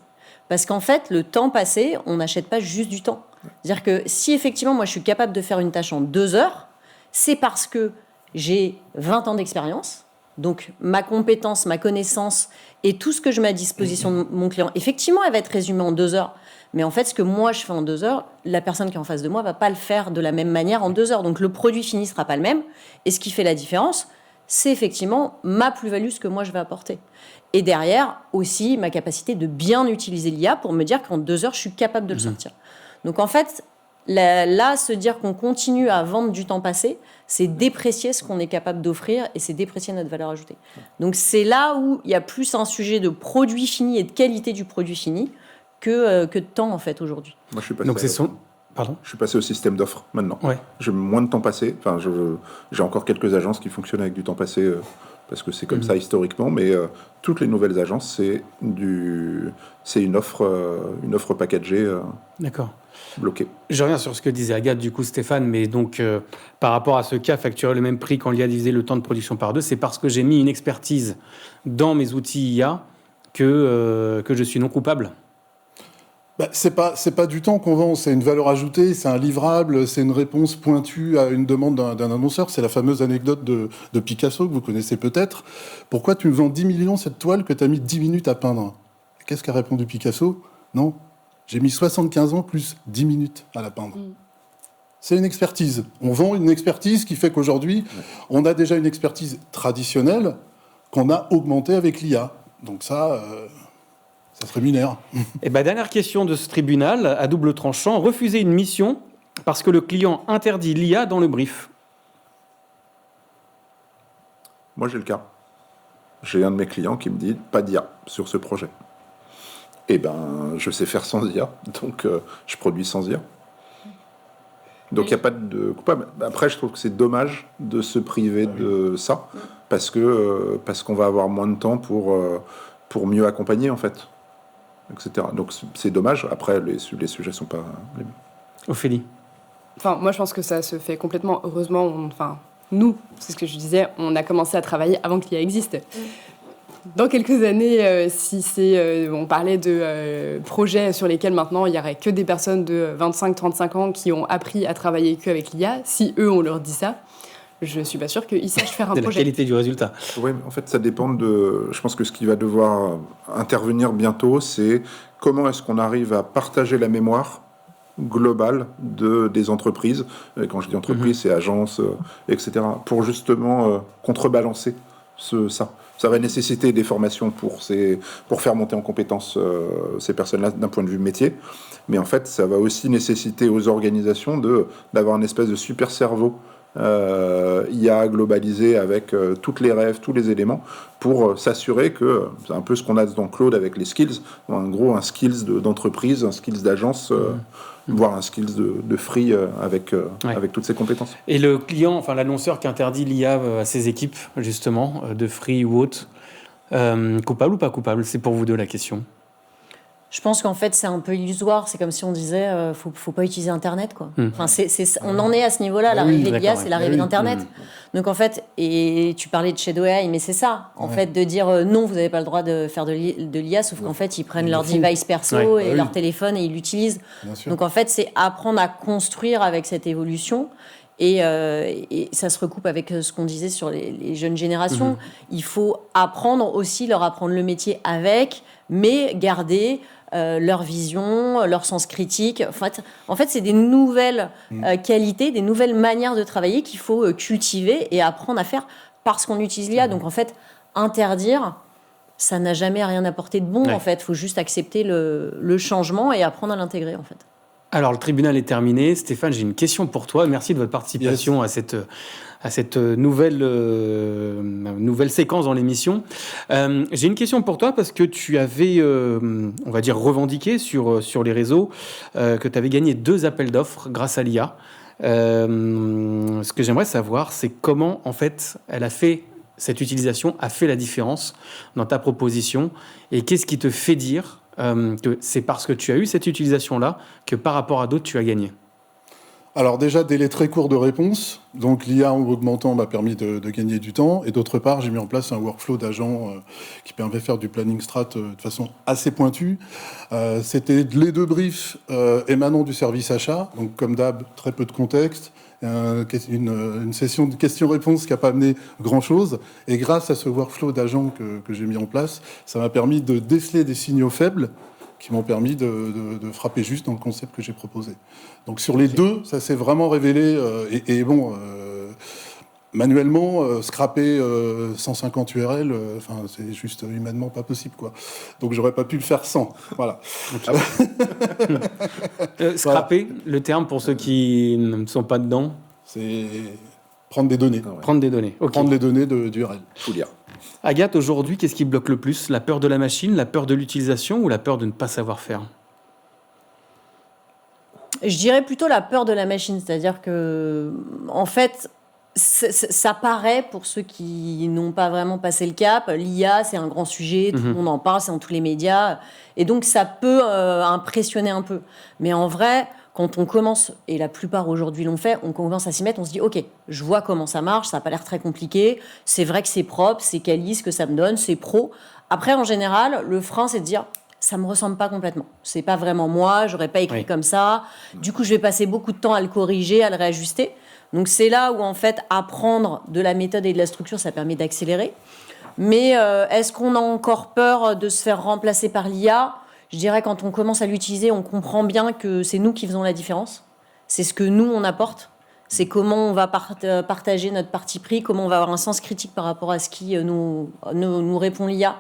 Parce qu'en fait, le temps passé, on n'achète pas juste du temps. C'est-à-dire que si effectivement, moi, je suis capable de faire une tâche en 2 heures, c'est parce que j'ai 20 ans d'expérience, donc ma compétence, ma connaissance et tout ce que je mets à disposition de mon client, effectivement, elle va être résumée en 2 heures. Mais en fait, ce que moi, je fais en 2 heures, la personne qui est en face de moi ne va pas le faire de la même manière en 2 heures. Donc, le produit fini ne sera pas le même. Et ce qui fait la différence, c'est effectivement ma plus-value, ce que moi, je vais apporter. Et derrière, aussi, ma capacité de bien utiliser l'IA pour me dire qu'en 2 heures, je suis capable de le sortir. Donc, en fait, là, se dire qu'on continue à vendre du temps passé, c'est déprécier ce qu'on est capable d'offrir et c'est déprécier notre valeur ajoutée. Donc, c'est là où il y a plus un sujet de produit fini et de qualité du produit fini que de temps, en fait, aujourd'hui. Moi, je suis passé, Donc c'est son... Pardon ? je suis passé au système d'offres, maintenant. Ouais. J'ai moins de temps passé. Enfin, j'ai encore quelques agences qui fonctionnent avec du temps passé, parce que c'est comme ça historiquement, mais toutes les nouvelles agences, c'est une offre packagée D'accord. bloquée. Je reviens sur ce que disait Agathe, du coup, Stéphane, mais donc, par rapport à ce cas, facturer le même prix quand l'IA divisé le temps de production par 2, c'est parce que j'ai mis une expertise dans mes outils IA que je suis non coupable. C'est pas du temps qu'on vend, c'est une valeur ajoutée, c'est un livrable, c'est une réponse pointue à une demande d'un annonceur. C'est la fameuse anecdote de Picasso que vous connaissez peut-être. Pourquoi tu me vends 10 millions cette toile que tu as mis 10 minutes à peindre? Qu'est-ce qu'a répondu Picasso? Non, j'ai mis 75 ans plus 10 minutes à la peindre. C'est une expertise. On vend une expertise qui fait qu'aujourd'hui, on a déjà une expertise traditionnelle qu'on a augmentée avec l'IA. Donc ça se rémunère. Et dernière question de ce tribunal, à double tranchant, refuser une mission parce que le client interdit l'IA dans le brief. Moi, j'ai le cas. J'ai un de mes clients qui me dit pas d'IA sur ce projet. Eh je sais faire sans IA, donc je produis sans IA. Donc il n'y a pas de coupable. Après, je trouve que c'est dommage de se priver de ça, parce qu'on va avoir moins de temps pour mieux accompagner, en fait, etc. Donc c'est dommage. Après, les sujets ne sont pas les mêmes. Ophélie. Enfin, moi, je pense que ça se fait complètement. Heureusement, nous, c'est ce que je disais, on a commencé à travailler avant que l'IA existe. Dans quelques années, on parlait de projets sur lesquels maintenant il n'y aurait que des personnes de 25-35 ans qui ont appris à travailler qu'avec l'IA. Si eux, on leur dit ça, je ne suis pas sûre qu'ils sachent faire un projet. C'est la qualité du résultat. Oui, en fait, ça dépend de... Je pense que ce qui va devoir intervenir bientôt, c'est comment est-ce qu'on arrive à partager la mémoire globale des entreprises. Et quand je dis entreprises, c'est agences, etc. Pour justement contrebalancer ça. Ça va nécessiter des formations pour faire monter en compétence ces personnes-là d'un point de vue métier. Mais en fait, ça va aussi nécessiter aux organisations d'avoir une espèce de super cerveau IA globalisé avec toutes les rêves, tous les éléments, pour s'assurer que, c'est un peu ce qu'on a dans Claude avec les skills, en gros un skills d'entreprise, un skills d'agence, voire un skills de free avec toutes ces compétences. Et le client, l'annonceur qui interdit l'IA à ses équipes, justement, de free ou autre, coupable ou pas coupable? C'est pour vous deux la question. Je pense qu'en fait, c'est un peu illusoire. C'est comme si on disait faut pas utiliser Internet, quoi. On en est à ce niveau-là. L'arrivée de l'IA, c'est l'arrivée d'Internet. Donc, en fait, et tu parlais de Shadow AI, mais c'est ça. En fait, de dire non, vous n'avez pas le droit de faire de l'IA, sauf qu'en fait, ils prennent leur device perso et leur téléphone et ils l'utilisent. Donc, en fait, c'est apprendre à construire avec cette évolution. Et ça se recoupe avec ce qu'on disait sur les jeunes générations. Il faut leur apprendre le métier avec, mais garder leur vision, leur sens critique. En fait, c'est des nouvelles qualités, des nouvelles manières de travailler qu'il faut cultiver et apprendre à faire parce qu'on utilise l'IA. Donc, en fait, interdire, ça n'a jamais rien apporté de bon, en fait. Il faut juste accepter le changement et apprendre à l'intégrer, en fait. Alors, le tribunal est terminé. Stéphane, j'ai une question pour toi. Merci de votre participation à cette nouvelle séquence dans l'émission. J'ai une question pour toi parce que tu avais, on va dire, revendiqué sur les réseaux que tu avais gagné 2 appels d'offres grâce à l'IA. Ce que j'aimerais savoir, c'est comment, en fait, cette utilisation a fait la différence dans ta proposition et qu'est-ce qui te fait dire que c'est parce que tu as eu cette utilisation-là que par rapport à d'autres, tu as gagné. Alors déjà, délai très court de réponse. Donc l'IA en augmentant m'a permis de gagner du temps. Et d'autre part, j'ai mis en place un workflow d'agents qui permet de faire du planning strat de façon assez pointue. C'était les 2 briefs émanant du service achat. Donc comme d'hab, très peu de contexte. Une session de questions-réponses qui n'a pas amené grand-chose. Et grâce à ce workflow d'agents que j'ai mis en place, ça m'a permis de déceler des signaux faibles qui m'ont permis de frapper juste dans le concept que j'ai proposé. Donc sur les 2, ça s'est vraiment révélé. Manuellement, scraper 150 URL, c'est juste humainement pas possible, quoi. Donc j'aurais pas pu le faire sans. Voilà. Scraper, le terme pour ceux qui ne sont pas dedans, c'est prendre des données. Prendre des données. Okay. Prendre les données d'URL. Tout lire. Agathe, aujourd'hui, qu'est-ce qui bloque le plus ? La peur de la machine, la peur de l'utilisation ou la peur de ne pas savoir faire ? Je dirais plutôt la peur de la machine, c'est-à-dire que, en fait, ça paraît, pour ceux qui n'ont pas vraiment passé le cap, l'IA, c'est un grand sujet, tout le monde en parle, c'est dans tous les médias, et donc ça peut impressionner un peu. Mais en vrai, quand on commence, et la plupart aujourd'hui l'ont fait, on commence à s'y mettre, on se dit « Ok, je vois comment ça marche, ça n'a pas l'air très compliqué, c'est vrai que c'est propre, c'est quali, ce que ça me donne, c'est pro. » Après, en général, le frein, c'est de dire « Ça ne me ressemble pas complètement. C'est pas vraiment moi, j'aurais pas écrit comme ça. Du coup, je vais passer beaucoup de temps à le corriger, à le réajuster. » Donc c'est là où, en fait, apprendre de la méthode et de la structure, ça permet d'accélérer. Mais est-ce qu'on a encore peur de se faire remplacer par l'IA ? Je dirais, quand on commence à l'utiliser, on comprend bien que c'est nous qui faisons la différence. C'est ce que nous, on apporte. C'est comment on va partager notre parti pris, comment on va avoir un sens critique par rapport à ce qui nous répond l'IA.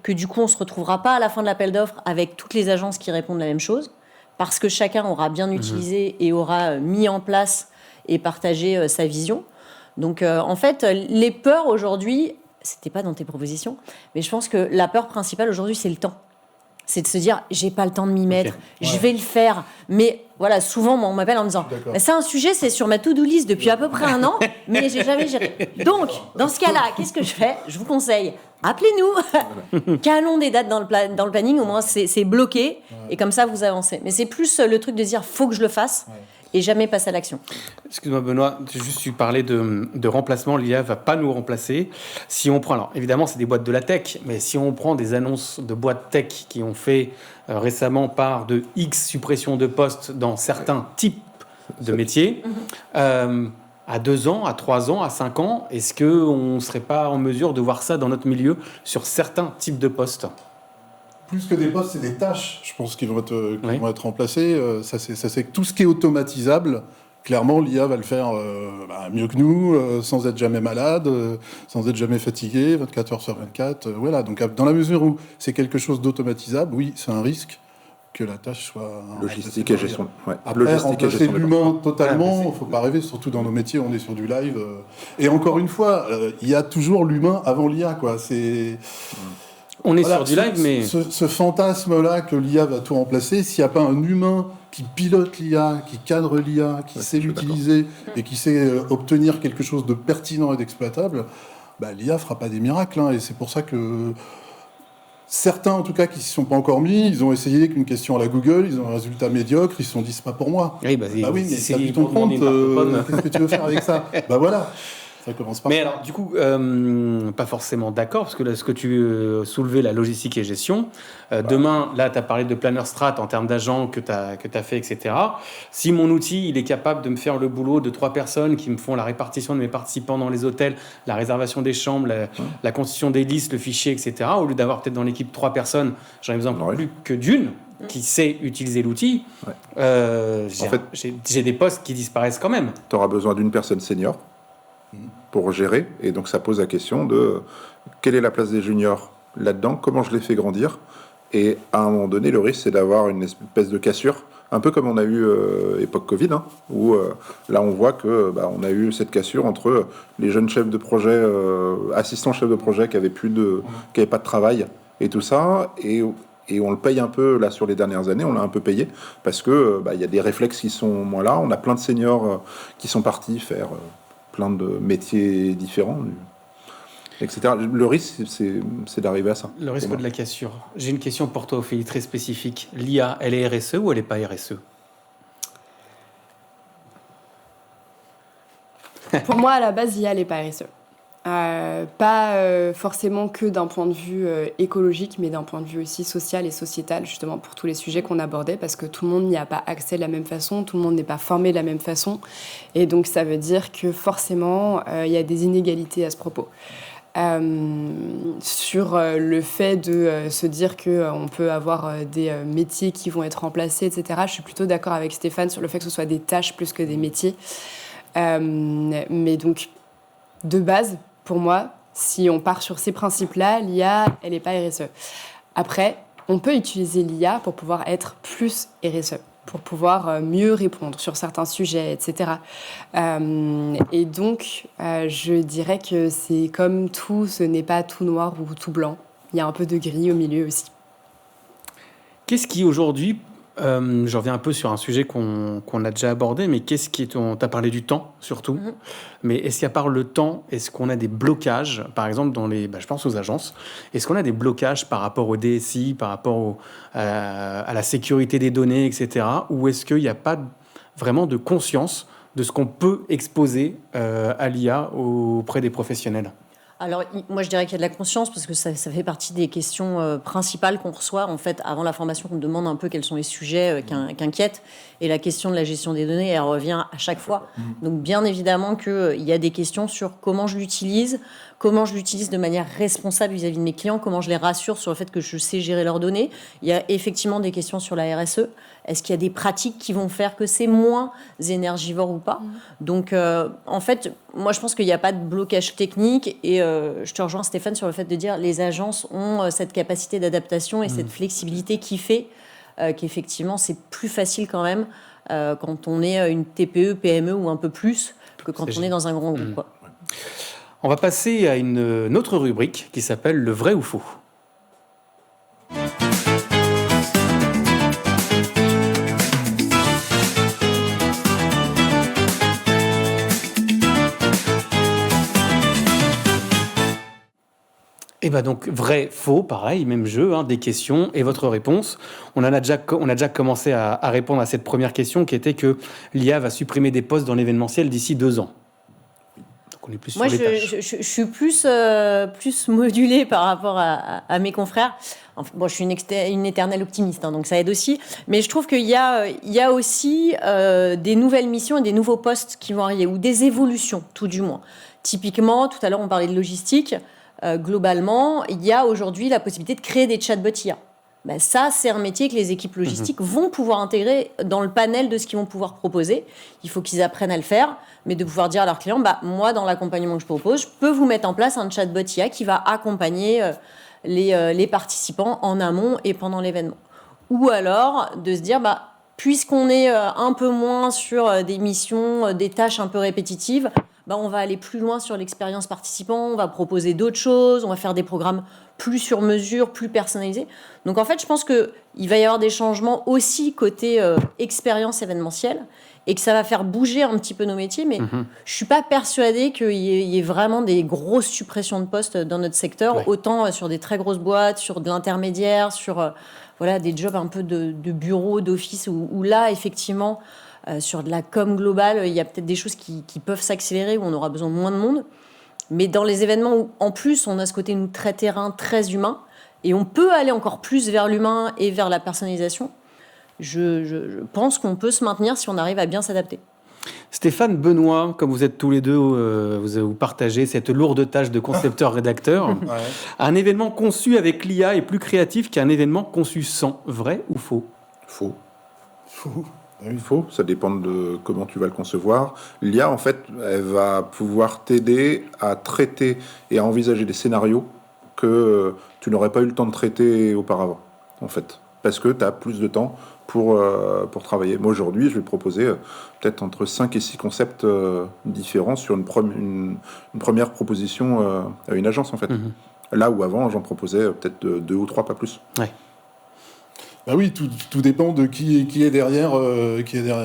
Que du coup, on ne se retrouvera pas à la fin de l'appel d'offres avec toutes les agences qui répondent la même chose, parce que chacun aura bien utilisé et aura mis en place et partagé sa vision. Donc, en fait, les peurs aujourd'hui, c'était pas dans tes propositions, mais je pense que la peur principale aujourd'hui, c'est le temps. C'est de se dire, j'ai pas le temps de m'y mettre, je vais le faire. Mais voilà, souvent, on m'appelle en me disant, c'est un sujet, c'est sur ma to-do list depuis à peu près 1 an, mais j'ai jamais géré. Donc, dans ce cas-là, qu'est-ce que je fais ? Je vous conseille, appelez-nous, calons des dates dans le planning, au moins c'est bloqué, et comme ça, vous avancez. Mais c'est plus le truc de dire, faut que je le fasse. Et jamais passer à l'action. Excuse-moi Benoît, j'ai juste tu parlais de remplacement, l'IA va pas nous remplacer. Si on prend, alors évidemment c'est des boîtes de la tech, mais si on prend des annonces de boîtes tech qui ont fait récemment part de X suppression de postes dans certains types de métiers, à 2 ans, à 3 ans, à 5 ans, est-ce qu'on ne serait pas en mesure de voir ça dans notre milieu sur certains types de postes ? Plus que des postes, c'est des tâches, je pense, qui vont être remplacées. Ça, c'est que tout ce qui est automatisable, clairement, l'IA va le faire mieux que nous, sans être jamais malade, sans être jamais fatigué, 24 heures sur 24. Voilà. Donc, dans la mesure où c'est quelque chose d'automatisable, oui, c'est un risque que la tâche soit... Logistique et gestion. Après, remplacer l'humain totalement, il ne faut pas rêver, surtout dans nos métiers, on est sur du live. Et encore une fois, il y a toujours l'humain avant l'IA, quoi. On est sur du live, mais... Ce fantasme-là que l'IA va tout remplacer, s'il n'y a pas un humain qui pilote l'IA, qui cadre l'IA, qui sait l'utiliser et qui sait obtenir quelque chose de pertinent et d'exploitable, l'IA ne fera pas des miracles. Et c'est pour ça que certains, en tout cas, qui ne s'y sont pas encore mis, ils ont essayé qu'une question à la Google, ils ont un résultat médiocre, ils se sont dit, c'est pas pour moi. Oui, mais t'as vu ton compte, qu'est-ce que tu veux faire avec ça ? Voilà. Ça commence par mais ça. alors, du coup, pas forcément d'accord, parce que là, ce que tu soulevais, la logistique et gestion, demain, là, tu as parlé de planner strat en termes d'agents que tu as fait, etc. Si mon outil, il est capable de me faire le boulot de 3 personnes qui me font la répartition de mes participants dans les hôtels, la réservation des chambres, la constitution des listes, le fichier, etc., au lieu d'avoir peut-être dans l'équipe 3 personnes, j'en ai besoin plus que d'une qui sait utiliser l'outil, j'ai des postes qui disparaissent quand même. Tu auras besoin d'une personne senior pour gérer, et donc ça pose la question de quelle est la place des juniors là-dedans, comment je les fais grandir, Et à un moment donné, le risque, c'est d'avoir une espèce de cassure, un peu comme on a eu époque Covid, hein, où là, on voit que on a eu cette cassure entre les jeunes chefs de projet, assistants chefs de projet qui avaient pas de travail et tout ça, et on le paye un peu là sur les dernières années, on l'a un peu payé parce que il y a des réflexes qui sont moins là. On a plein de seniors qui sont partis faire plein de métiers différents, etc. Le risque, c'est d'arriver à ça. Le risque de la cassure. J'ai une question pour toi, Ophélie, très spécifique. L'IA, elle est RSE ou elle n'est pas RSE? Pour moi, à la base, l'IA n'est pas RSE. Pas forcément que d'un point de vue écologique, mais d'un point de vue aussi social et sociétal, justement pour tous les sujets qu'on abordait, parce que tout le monde n'y a pas accès de la même façon, tout le monde n'est pas formé de la même façon, et donc ça veut dire que forcément, il y a des inégalités à ce propos. Sur le fait de se dire qu'on peut avoir des métiers qui vont être remplacés, etc., je suis plutôt d'accord avec Stéphane sur le fait que ce soit des tâches plus que des métiers. Mais donc, de base, pour moi, si on part sur ces principes-là, l'IA, elle n'est pas RSE. Après, on peut utiliser l'IA pour pouvoir être plus RSE, pour pouvoir mieux répondre sur certains sujets, etc. Et donc, je dirais que c'est comme tout, ce n'est pas tout noir ou tout blanc. Il y a un peu de gris au milieu aussi. Qu'est-ce qui aujourd'hui, je reviens un peu sur un sujet qu'on a déjà abordé, mais qu'est-ce qui est... On t'a parlé du temps, surtout. Mais est-ce qu'à part le temps, est-ce qu'on a des blocages, par exemple, dans les... je pense aux agences, est-ce qu'on a des blocages par rapport au DSI, par rapport à la sécurité des données, etc. Ou est-ce qu'il n'y a pas vraiment de conscience de ce qu'on peut exposer à l'IA auprès des professionnels? Alors, moi, je dirais qu'il y a de la conscience parce que ça fait partie des questions principales qu'on reçoit. En fait, avant la formation, on demande un peu quels sont les sujets qui inquiètent. Et la question de la gestion des données, elle revient à chaque fois. Donc, bien évidemment qu'il y a des questions sur comment je l'utilise de manière responsable vis-à-vis de mes clients, comment je les rassure sur le fait que je sais gérer leurs données. Il y a effectivement des questions sur la RSE. Est-ce qu'il y a des pratiques qui vont faire que c'est moins énergivore ou pas? Donc, en fait, moi, je pense qu'il n'y a pas de blocage technique. Et je te rejoins, Stéphane, sur le fait de dire les agences ont cette capacité d'adaptation et cette flexibilité qui fait qu'effectivement, c'est plus facile quand même quand on est une TPE, PME ou un peu plus que quand on est dans un grand groupe, quoi. On va passer à une autre rubrique qui s'appelle le vrai ou faux. Et donc vrai, faux, pareil, même jeu, des questions et votre réponse. On a déjà commencé à répondre à cette première question qui était que l'IA va supprimer des postes dans l'événementiel d'ici 2 ans. Donc on est plus moi, sur les tâches. je suis plus modulée par rapport à mes confrères. Enfin, bon, je suis une éternelle optimiste, donc ça aide aussi. Mais je trouve qu'il y a aussi des nouvelles missions et des nouveaux postes qui vont arriver, ou des évolutions, tout du moins. Typiquement, tout à l'heure, on parlait de logistique. Globalement, il y a aujourd'hui la possibilité de créer des chatbots IA. Ça, c'est un métier que les équipes logistiques vont pouvoir intégrer dans le panel de ce qu'ils vont pouvoir proposer. Il faut qu'ils apprennent à le faire, mais de pouvoir dire à leurs clients, moi, dans l'accompagnement que je propose, je peux vous mettre en place un chatbot IA qui va accompagner les participants en amont et pendant l'événement. Ou alors, de se dire, puisqu'on est un peu moins sur des missions, des tâches un peu répétitives, on va aller plus loin sur l'expérience participant, on va proposer d'autres choses, on va faire des programmes plus sur mesure, plus personnalisés. Donc en fait, je pense qu'il va y avoir des changements aussi côté expérience événementielle et que ça va faire bouger un petit peu nos métiers, mais je ne suis pas persuadée qu'il y ait vraiment des grosses suppressions de postes dans notre secteur, autant sur des très grosses boîtes, sur de l'intermédiaire, sur des jobs un peu de bureau, d'office, où là, effectivement... sur de la com globale, il y a peut-être des choses qui peuvent s'accélérer, où on aura besoin de moins de monde. Mais dans les événements où, en plus, on a ce côté très terrain, très humain, et on peut aller encore plus vers l'humain et vers la personnalisation, je pense qu'on peut se maintenir si on arrive à bien s'adapter. Stéphane, Benoît, comme vous êtes tous les deux, vous partagez cette lourde tâche de concepteur-rédacteur. Un événement conçu avec l'IA est plus créatif qu'un événement conçu sans. Vrai ou faux? Faux. Il faut, ça dépend de comment tu vas le concevoir. L'IA, en fait, elle va pouvoir t'aider à traiter et à envisager des scénarios que tu n'aurais pas eu le temps de traiter auparavant. en fait. Parce que tu as plus de temps pour travailler. Moi, aujourd'hui, je vais proposer peut-être entre 5 et 6 concepts différents sur une première proposition à une agence, en fait. Là où avant, j'en proposais peut-être 2 ou 3, pas plus. Ouais. Bah oui, tout dépend de qui est derrière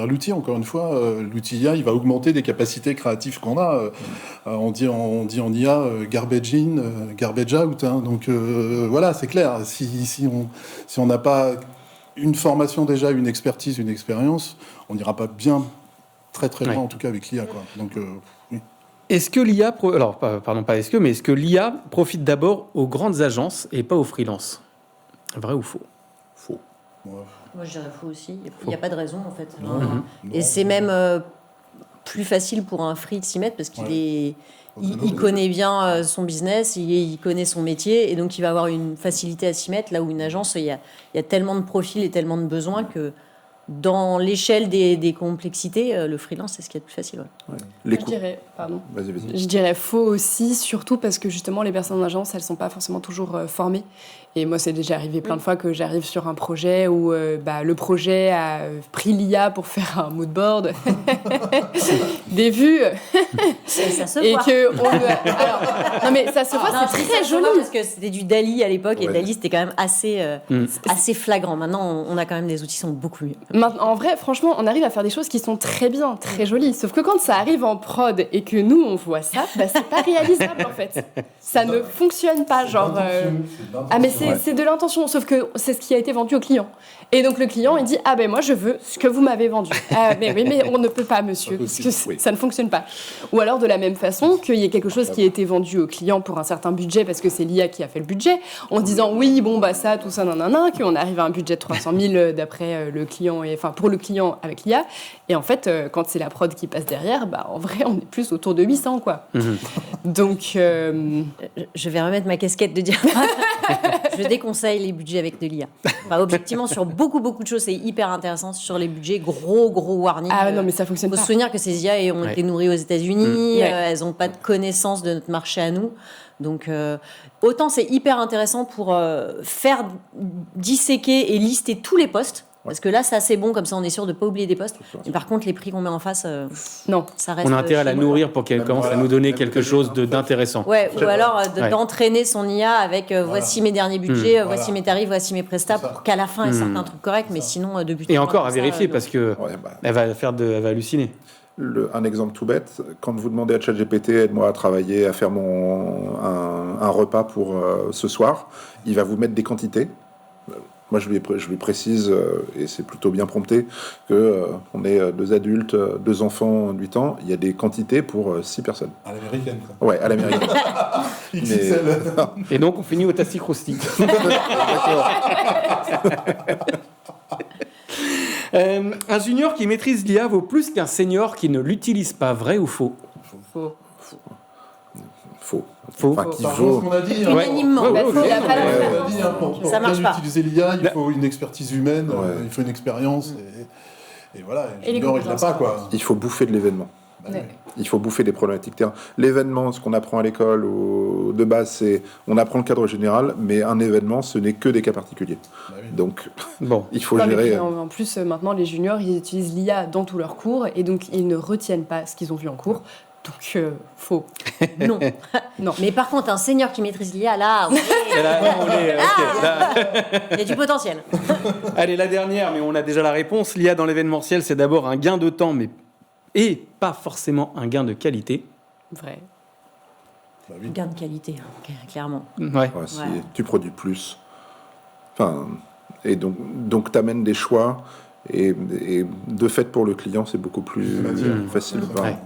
l'outil. Encore une fois, l'outil IA, il va augmenter des capacités créatives qu'on a. On dit en IA garbage in, garbage out. Hein. Donc voilà, c'est clair. Si on n'a pas une formation déjà, une expertise, une expérience, on n'ira pas bien, très très loin en tout cas avec l'IA, quoi. Donc oui. Est-ce que l'IA, est-ce que l'IA profite d'abord aux grandes agences et pas aux freelances? Vrai ou faux? Faux. Moi, je dirais faux aussi. Il n'y a pas de raison, en fait. Non. Et c'est même plus facile pour un free de s'y mettre parce qu'il il connaît bien son business, il connaît son métier, et donc il va avoir une facilité à s'y mettre, là où une agence, il y a tellement de profils et tellement de besoins que dans l'échelle des complexités, le freelance, c'est ce qui est le plus facile. Ouais. Les Je coûts. dirais, pardon. Vas-y. Je dirais faux aussi, surtout parce que justement les personnes en agence, elles sont pas forcément toujours formées. Et moi, c'est déjà arrivé plein de fois que j'arrive sur un projet où le projet a pris l'IA pour faire un mood board, des vues, Ça se et voit. que alors, non mais ça se voit, Non, c'est ça très se joli. voit parce que c'était du Dali à l'époque, et Ouais. Dali c'était quand même assez flagrant. Maintenant, on a quand même des outils qui sont beaucoup mieux. Maintenant, en vrai, franchement, on arrive à faire des choses qui sont très bien, très jolies. Sauf que quand ça arrive en prod et que nous, on voit ça, c'est pas réalisable, en fait. Ça ne fonctionne pas, genre... Ah, mais c'est de l'intention, sauf que c'est ce qui a été vendu au client. Et donc, le client, il dit, ah ben moi, je veux ce que vous m'avez vendu. Ah, mais oui, mais on ne peut pas, monsieur, parce que Oui. ça ne fonctionne pas. Ou alors, de la même façon, qu'il y ait quelque chose qui a été vendu au client pour un certain budget, parce que c'est l'IA qui a fait le budget, en se disant, oui, bon, bah ça, tout ça, nanana, qu'on arrive à un budget de 300 000 d'après le client, pour le client avec l'IA. Et en fait, quand c'est la prod qui passe derrière, en vrai, on est plus autour de 800, quoi. Donc... Je vais remettre ma casquette de dire. Je déconseille les budgets avec de l'IA. Objectivement, sur beaucoup de choses, c'est hyper intéressant. Sur les budgets, gros warning. Ah non, mais ça fonctionne Il faut pas. se souvenir que ces IA ont été nourries aux États-Unis, Ouais. elles n'ont pas de connaissance de notre marché à nous. Donc, autant c'est hyper intéressant pour faire disséquer et lister tous les postes. Parce que là, c'est assez bon, comme ça on est sûr de ne pas oublier des postes. Mais par contre, les prix qu'on met en face, Non. ça reste. On a intérêt à la chez nous. nourrir pour qu'elle commence à nous donner quelque chose d'intéressant. Ouais, ou alors Ouais. d'entraîner son IA avec voici mes derniers budgets, Voilà. voici mes tarifs, voici mes prestats, C'est ça. pour qu'à la fin, elle sorte un truc correct, mais sinon, de but en Et blanc, encore à ça, vérifier, non. parce que Ouais, elle va halluciner. Un exemple tout bête, quand vous demandez à ChatGPT, aide-moi à travailler, à faire un repas pour ce soir, il va vous mettre des quantités. Moi, je lui précise, et c'est plutôt bien prompté, que on est 2 adultes, 2 enfants de 8 ans, il y a des quantités pour 6 personnes. À l'américaine, quoi. Ouais, à l'américaine. XXL. Et donc, on finit au tassi croustique. Un junior qui maîtrise l'IA vaut plus qu'un senior qui ne l'utilise pas. Vrai ou faux? Faux. Faux. Enfin, qui Ça rejoint vaut. ce qu'on a dit. hein. Ouais. Unanimement. Ouais, Bah, ok. il y a pas On la- a dit, hein, pour Ça marche bien pas. utiliser l'IA, il faut une expertise humaine, Ouais. il faut une expérience, et voilà. Et les Junior, il l'a compétences. pas, quoi. Il faut bouffer de l'événement. Bah, Ouais. Il faut bouffer des problématiques terrain. L'événement, ce qu'on apprend à l'école de base, c'est on apprend le cadre général, mais un événement, ce n'est que des cas particuliers. bah oui. Donc, Bon. il faut Non, mais gérer. puis, en plus, maintenant, les juniors, ils utilisent l'IA dans tous leurs cours et donc ils ne retiennent pas ce qu'ils ont vu en cours. Donc, faux. Non. Non. Mais par contre, un senior qui maîtrise l'IA, là, Et là, on est, ok, là. il y a du potentiel. Allez, la dernière, mais on a déjà la réponse. L'IA dans l'événementiel, c'est d'abord un gain de temps, et pas forcément un gain de qualité. Vrai. Bah oui. Gain de qualité, hein, clairement. Ouais. Ouais, si Ouais. tu produis plus. Enfin, et donc tu amènes des choix. Et de fait, pour le client, c'est beaucoup plus facile. Enfin, Ouais.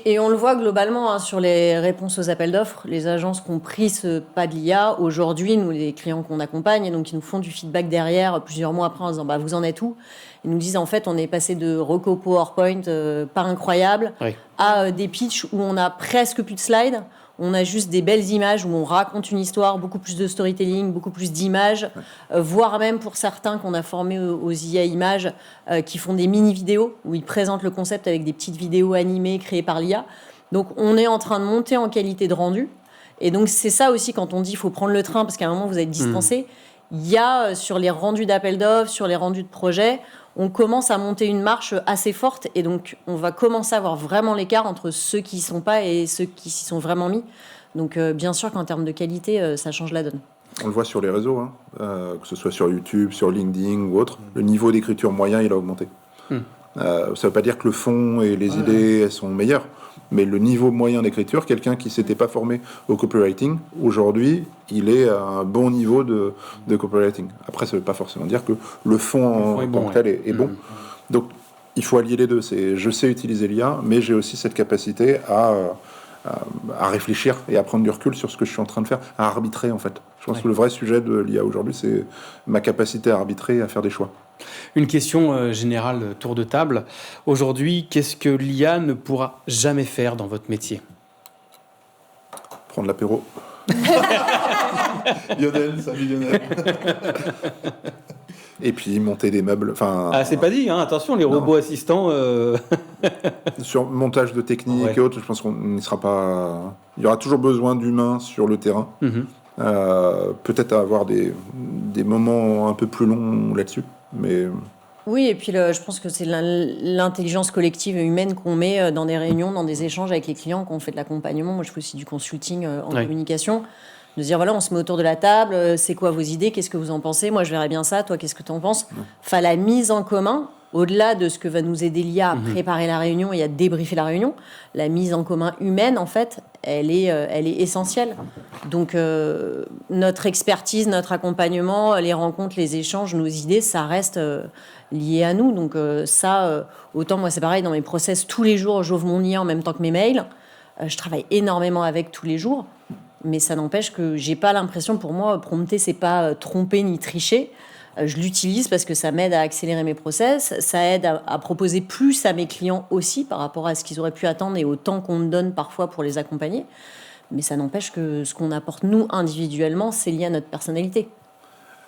Et on le voit globalement hein, sur les réponses aux appels d'offres, les agences qui ont pris ce pas de l'IA, aujourd'hui, nous, les clients qu'on accompagne, et donc ils nous font du feedback derrière, plusieurs mois après, en disant vous en êtes où? Ils nous disent en fait, on est passé de reco PowerPoint pas incroyable Oui. à des pitchs où on a presque plus de slides. On a juste des belles images où on raconte une histoire, beaucoup plus de storytelling, beaucoup plus d'images, voire même pour certains qu'on a formés aux IA images qui font des mini-vidéos où ils présentent le concept avec des petites vidéos animées créées par l'IA. Donc on est en train de monter en qualité de rendu. Et donc c'est ça aussi quand on dit qu'il faut prendre le train parce qu'à un moment vous êtes distancé. il y a sur les rendus d'appel d'offres, sur les rendus de projets, on commence à monter une marche assez forte et donc on va commencer à voir vraiment l'écart entre ceux qui y sont pas et ceux qui s'y sont vraiment mis. Donc bien sûr qu'en termes de qualité, ça change la donne. On le voit sur les réseaux, hein, que ce soit sur YouTube, sur LinkedIn ou autre, le niveau d'écriture moyen, il a augmenté. Ça ne veut pas dire que le fond et les idées elles sont meilleures, mais le niveau moyen d'écriture, quelqu'un qui ne s'était pas formé au copywriting, aujourd'hui, il est à un bon niveau de copywriting. Après, ça ne veut pas forcément dire que le fond en tant que tel est bon. Donc, il faut allier les deux. C'est, je sais utiliser l'IA, mais j'ai aussi cette capacité à réfléchir et à prendre du recul sur ce que je suis en train de faire, à arbitrer en fait. Je pense que le vrai sujet de l'IA aujourd'hui, c'est ma capacité à arbitrer et à faire des choix. Une question générale, tour de table. Aujourd'hui, qu'est-ce que l'IA ne pourra jamais faire dans votre métier ? Prendre l'apéro. Lionel, salut Lionel. Et puis monter des meubles. C'est pas dit, hein, attention, les robots assistants. Sur montage de technique et autres, je pense qu'on n'y sera pas. Il y aura toujours besoin d'humains sur le terrain. Peut-être avoir des moments un peu plus longs là-dessus. Mais... Oui, et puis je pense que c'est l'intelligence collective humaine qu'on met dans des réunions, dans des échanges avec les clients, quand on fait de l'accompagnement. Moi, je fais aussi du consulting en communication. De se dire, voilà, on se met autour de la table, c'est quoi vos idées, qu'est-ce que vous en pensez ? Moi, je verrais bien ça, toi, qu'est-ce que tu en penses ? Enfin, la mise en commun, au-delà de ce que va nous aider l'IA à préparer la réunion et à débriefer la réunion, la mise en commun humaine, en fait, elle est essentielle. Donc, notre expertise, notre accompagnement, les rencontres, les échanges, nos idées, ça reste lié à nous. Donc, autant moi, c'est pareil, dans mes process, tous les jours, j'ouvre mon IA en même temps que mes mails. Je travaille énormément avec tous les jours. Mais ça n'empêche que j'ai pas l'impression, pour moi, prompter, c'est pas tromper ni tricher. Je l'utilise parce que ça m'aide à accélérer mes process, ça aide à proposer plus à mes clients aussi par rapport à ce qu'ils auraient pu attendre et au temps qu'on me donne parfois pour les accompagner. Mais ça n'empêche que ce qu'on apporte, nous, individuellement, c'est lié à notre personnalité.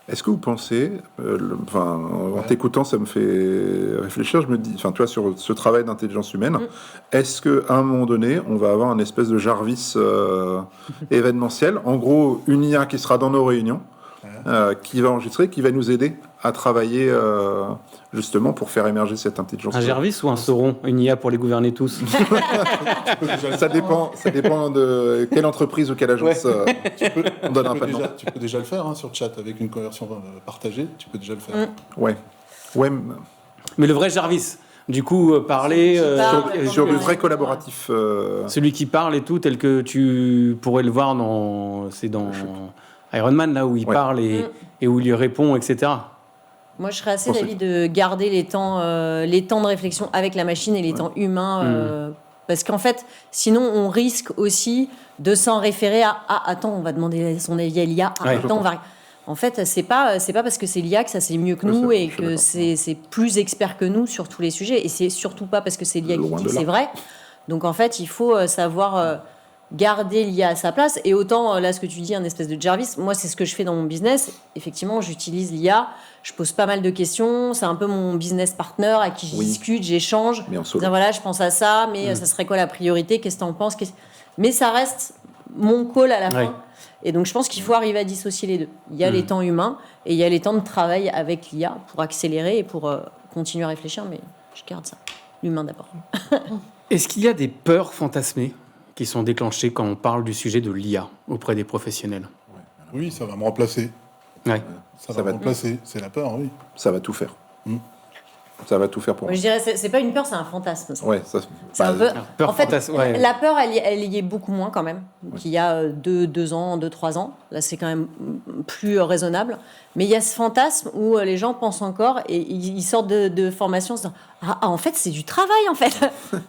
Est-ce que vous pensez, en t'écoutant, ça me fait réfléchir, je me dis, tu vois, sur ce travail d'intelligence humaine, est-ce qu'à un moment donné, on va avoir un espèce de Jarvis événementiel, en gros, une IA qui sera dans nos réunions, qui va enregistrer, qui va nous aider à travailler justement pour faire émerger cette intelligence. Un Jarvis ou un Sauron, une IA pour les gouverner tous? Ça dépend de quelle entreprise ou quelle agence on donne un panneau. Tu peux déjà le faire sur chat avec une conversion partagée, tu peux déjà le faire. Ouais. Mais le vrai Jarvis, du coup, parler sur du vrai collaboratif. Celui qui parle et tout, tel que tu pourrais le voir dans Iron Man, là où il parle et où il lui répond, etc. Moi, je serais assez d'avis de garder les temps de réflexion avec la machine et les temps humains. Parce qu'en fait, sinon, on risque aussi de s'en référer à « Ah, attends, on va demander son avis à l'IA. Attends, on va... » En fait, c'est pas parce que c'est l'IA que ça c'est mieux que nous et que c'est plus expert que nous sur tous les sujets. Et c'est surtout pas parce que c'est l'IA qui dit que c'est vrai. Donc, en fait, il faut savoir... garder l'IA à sa place. Et autant, là, ce que tu dis, un espèce de Jarvis, moi, c'est ce que je fais dans mon business. Effectivement, j'utilise l'IA, je pose pas mal de questions, c'est un peu mon business partner à qui je discute, j'échange. Voilà, je pense à ça, mais ça serait quoi la priorité ? Qu'est-ce que t'en penses ? Mais ça reste mon call à la fin. Et donc, je pense qu'il faut arriver à dissocier les deux. Il y a les temps humains et il y a les temps de travail avec l'IA pour accélérer et pour continuer à réfléchir, mais je garde ça. L'humain d'abord. Est-ce qu'il y a des peurs fantasmées qui sont déclenchées quand on parle du sujet de l'IA auprès des professionnels? Oui, ça va me remplacer. Ouais. Ça va me remplacer, c'est la peur, oui. Ça va tout faire. Ça va tout faire pour moi. Je dirais, c'est pas une peur, c'est un fantasme. Ça. Ouais, ça, c'est un peu... peur en fait, fantasme, la peur, elle y est beaucoup moins quand même qu'il y a 2 ans, 3 ans. Là, c'est quand même plus raisonnable. Mais il y a ce fantasme où les gens pensent encore et ils sortent de formation en se disant en fait, c'est du travail, en fait.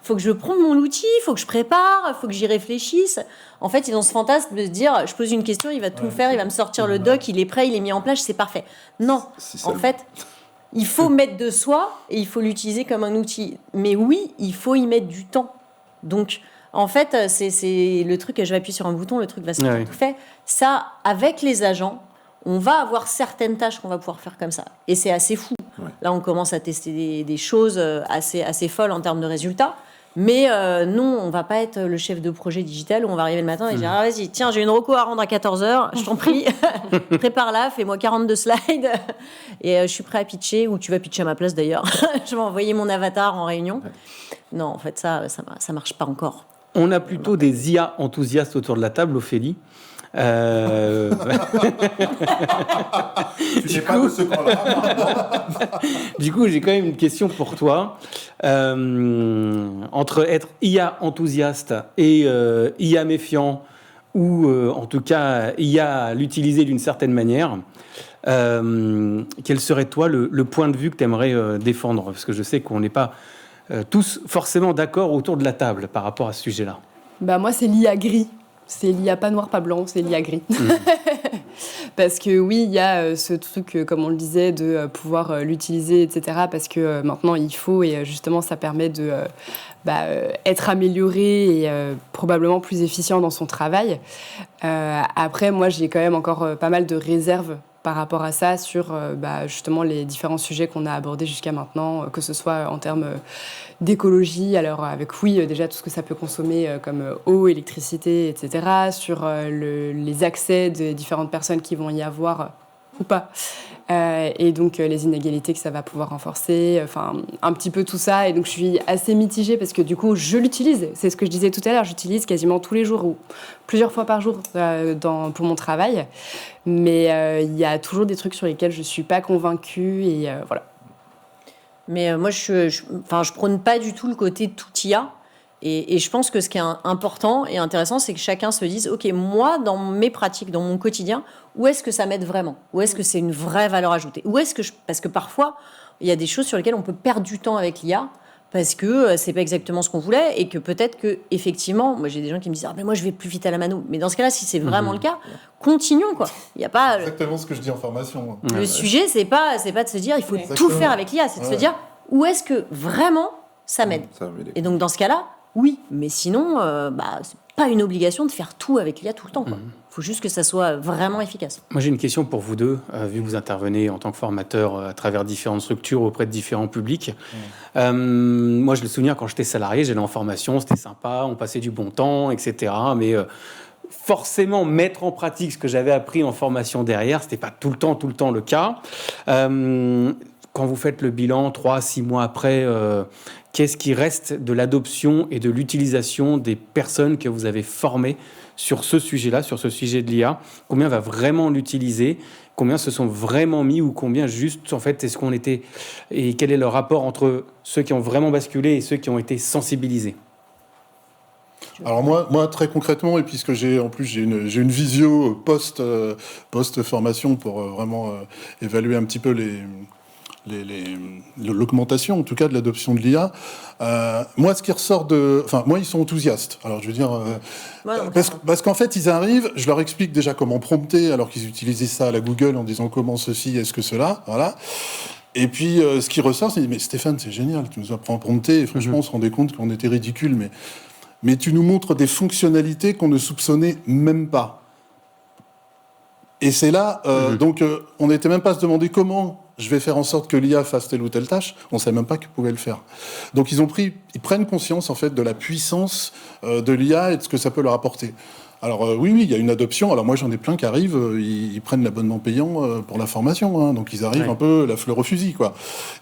Faut que je prenne mon outil, faut que je prépare, faut que j'y réfléchisse. En fait, ils ont ce fantasme de se dire, je pose une question, il va tout faire, il va me sortir le doc, il est prêt, il est mis en place, c'est parfait. Non, en fait... Il faut mettre de soi et il faut l'utiliser comme un outil. Mais oui, il faut y mettre du temps. Donc, en fait, c'est le truc, je vais appuyer sur un bouton, le truc va se faire tout fait. Ça, avec les agents, on va avoir certaines tâches qu'on va pouvoir faire comme ça. Et c'est assez fou. Là, on commence à tester des choses assez folles en termes de résultats. Mais non, on va pas être le chef de projet digital où on va arriver le matin et dire ah, vas-y, tiens, j'ai une reco à rendre à 14h, je t'en prie, prépare-la, fais-moi 42 slides et je suis prêt à pitcher, ou tu vas pitcher à ma place d'ailleurs. Je vais envoyer mon avatar en réunion. Non, en fait, ça marche pas encore. On a plutôt des IA enthousiastes autour de la table, Ophélie. Tu n'es pas de ce camp-là. Du coup, j'ai quand même une question pour toi. Entre être IA enthousiaste et IA méfiant, ou en tout cas IA l'utiliser d'une certaine manière, quel serait toi le point de vue que tu aimerais défendre? Parce que je sais qu'on n'est pas tous forcément d'accord autour de la table par rapport à ce sujet-là. Moi, c'est l'IA gris. C'est l'IA pas noir, pas blanc, c'est l'IA gris. Parce que oui, il y a ce truc, comme on le disait, de pouvoir l'utiliser, etc. Parce que maintenant, il faut, et justement, ça permet de être amélioré et probablement plus efficient dans son travail. Après, moi, j'ai quand même encore pas mal de réserves par rapport à ça sur justement les différents sujets qu'on a abordés jusqu'à maintenant, que ce soit en termes d'écologie, alors avec déjà tout ce que ça peut consommer comme eau, électricité, etc., sur les accès des différentes personnes qui vont y avoir ou pas, et donc les inégalités que ça va pouvoir renforcer, enfin un petit peu tout ça, et donc je suis assez mitigée parce que du coup je l'utilise, c'est ce que je disais tout à l'heure, j'utilise quasiment tous les jours ou plusieurs fois par jour pour mon travail, mais il y a toujours des trucs sur lesquels je suis pas convaincue, et voilà. Mais moi, je prône pas du tout le côté tout IA. Et je pense que ce qui est important et intéressant, c'est que chacun se dise, OK, moi, dans mes pratiques, dans mon quotidien, où est-ce que ça m'aide vraiment? Où est-ce que c'est une vraie valeur ajoutée? Où est-ce que parce que parfois, il y a des choses sur lesquelles on peut perdre du temps avec l'IA parce que c'est pas exactement ce qu'on voulait, et que peut-être que, effectivement, moi j'ai des gens qui me disent, moi je vais plus vite à la mano. Mais dans ce cas-là, si c'est vraiment le cas, continuons, quoi. Il y a pas exactement ce que je dis en formation. Le sujet, c'est pas de se dire il faut tout faire avec l'IA, c'est de se dire où est-ce que vraiment ça m'aide. Et donc dans ce cas-là, oui, mais sinon, c'est pas une obligation de faire tout avec l'IA tout le temps, quoi. Il faut juste que ça soit vraiment efficace. Moi, j'ai une question pour vous deux, vu que vous intervenez en tant que formateur à travers différentes structures auprès de différents publics. Moi, je le souviens, quand j'étais salarié, j'allais en formation, c'était sympa, on passait du bon temps, etc. Mais forcément, mettre en pratique ce que j'avais appris en formation derrière, c'était pas tout le temps le cas. Quand vous faites le bilan 3-6 mois après, qu'est-ce qui reste de l'adoption et de l'utilisation des personnes que vous avez formées sur ce sujet-là, sur ce sujet de l'IA? Combien va vraiment l'utiliser? Combien se sont vraiment mis, ou combien juste, en fait, est-ce qu'on était... Et quel est le rapport entre ceux qui ont vraiment basculé et ceux qui ont été sensibilisés? Alors moi très concrètement, et puisque j'ai une visio post-formation pour vraiment évaluer un petit peu l'augmentation, en tout cas, de l'adoption de l'IA. Moi, ce qui ressort moi, ils sont enthousiastes. Alors, je veux dire... parce qu'en fait, ils arrivent, je leur explique déjà comment prompter, alors qu'ils utilisaient ça à la Google en disant comment ceci, est-ce que cela, voilà. Et puis, ce qui ressort, c'est, mais Stéphane, c'est génial, tu nous apprends à prompter, et franchement, on se rendait compte qu'on était ridicule, mais tu nous montres des fonctionnalités qu'on ne soupçonnait même pas. Et c'est là, donc, on n'était même pas à se demander comment je vais faire en sorte que l'IA fasse telle ou telle tâche. On ne savait même pas qu'ils pouvaient le faire. Donc, ils prennent conscience, en fait, de la puissance de l'IA et de ce que ça peut leur apporter. Alors, oui, il y a une adoption. Alors, moi, j'en ai plein qui arrivent, ils prennent l'abonnement payant pour la formation. Hein, donc, ils arrivent un peu la fleur au fusil, quoi.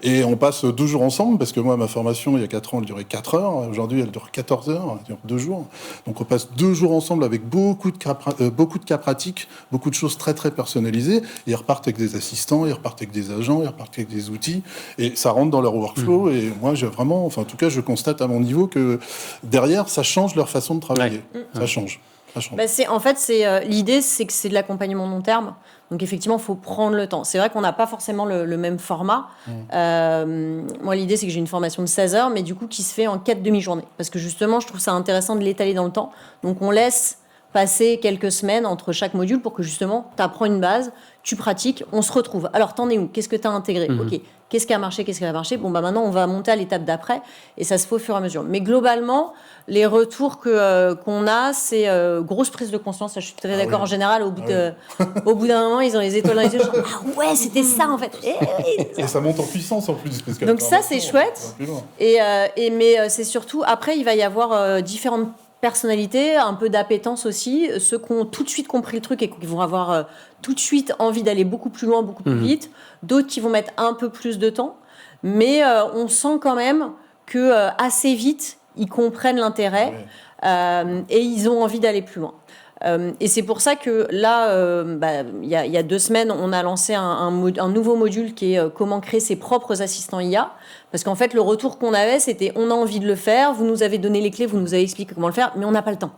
Et on passe 2 jours ensemble, parce que moi, ma formation, il y a 4 ans, elle durait 4 heures. Aujourd'hui, elle dure 14 heures, elle dure 2 jours. Donc, on passe 2 jours ensemble avec beaucoup de cas pratiques, beaucoup de choses très, très personnalisées. Ils repartent avec des assistants, ils repartent avec des agents, ils repartent avec des outils. Et ça rentre dans leur workflow. Et moi, j'ai vraiment... Enfin, en tout cas, je constate à mon niveau que derrière, ça change leur façon de travailler. Ça change. L'idée, c'est que c'est de l'accompagnement long terme. Donc, effectivement, il faut prendre le temps. C'est vrai qu'on n'a pas forcément le même format. Moi, l'idée, c'est que j'ai une formation de 16 heures, mais du coup, qui se fait en 4 demi-journées. Parce que justement, je trouve ça intéressant de l'étaler dans le temps. Donc, on laisse passer quelques semaines entre chaque module pour que justement, tu apprends une base, tu pratiques, on se retrouve. Alors, t'en es où? Qu'est-ce que tu as intégré? Ok. Qu'est-ce qui a marché? Qu'est-ce qui a marché? Bon, maintenant, on va monter à l'étape d'après et ça se fait au fur et à mesure. Mais globalement, les retours qu'on a, c'est grosse prise de conscience. Je suis très d'accord. En général, au bout d'un moment, ils ont les étoiles dans les yeux. Genre, ah ouais, c'était ça en fait. Et ça monte en puissance en plus. Parce donc ça, c'est chouette. Mais c'est surtout, après, il va y avoir différentes personnalités, un peu d'appétence aussi. Ceux qui ont tout de suite compris le truc et qui vont avoir tout de suite envie d'aller beaucoup plus loin, beaucoup plus vite. D'autres qui vont mettre un peu plus de temps. Mais on sent quand même que assez vite, ils comprennent l'intérêt et ils ont envie d'aller plus loin. Et c'est pour ça que là, il y a 2 semaines, on a lancé un nouveau module qui est comment créer ses propres assistants IA. Parce qu'en fait, le retour qu'on avait, c'était on a envie de le faire, vous nous avez donné les clés, vous nous avez expliqué comment le faire, mais on n'a pas le temps.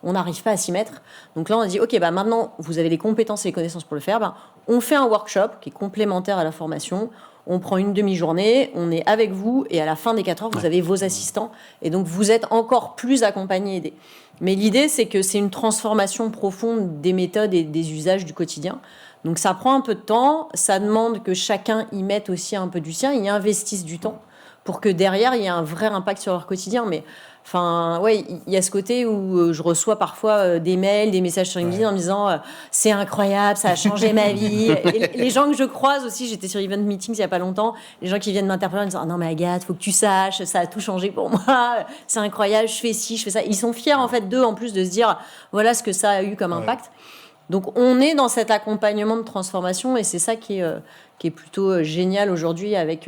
On n'arrive pas à s'y mettre. Donc là, on a dit, OK, maintenant, vous avez les compétences et les connaissances pour le faire. On fait un workshop qui est complémentaire à la formation. On prend une demi-journée, on est avec vous, et à la fin des 4 heures, vous avez vos assistants. Et donc, vous êtes encore plus accompagnés et aidés. Mais l'idée, c'est que c'est une transformation profonde des méthodes et des usages du quotidien. Donc, ça prend un peu de temps. Ça demande que chacun y mette aussi un peu du sien, y investisse du temps pour que derrière, il y ait un vrai impact sur leur quotidien. Mais enfin, il y a ce côté où je reçois parfois des mails, des messages sur LinkedIn en me disant c'est incroyable, ça a changé ma vie. Et les gens que je croise aussi, j'étais sur Event Meetings il y a pas longtemps, les gens qui viennent m'interpeller en me disant non mais Agathe, faut que tu saches, ça a tout changé pour moi, c'est incroyable, je fais ci, je fais ça. Ils sont fiers en fait d'eux en plus de se dire voilà ce que ça a eu comme impact. Donc on est dans cet accompagnement de transformation et c'est ça qui est plutôt génial aujourd'hui avec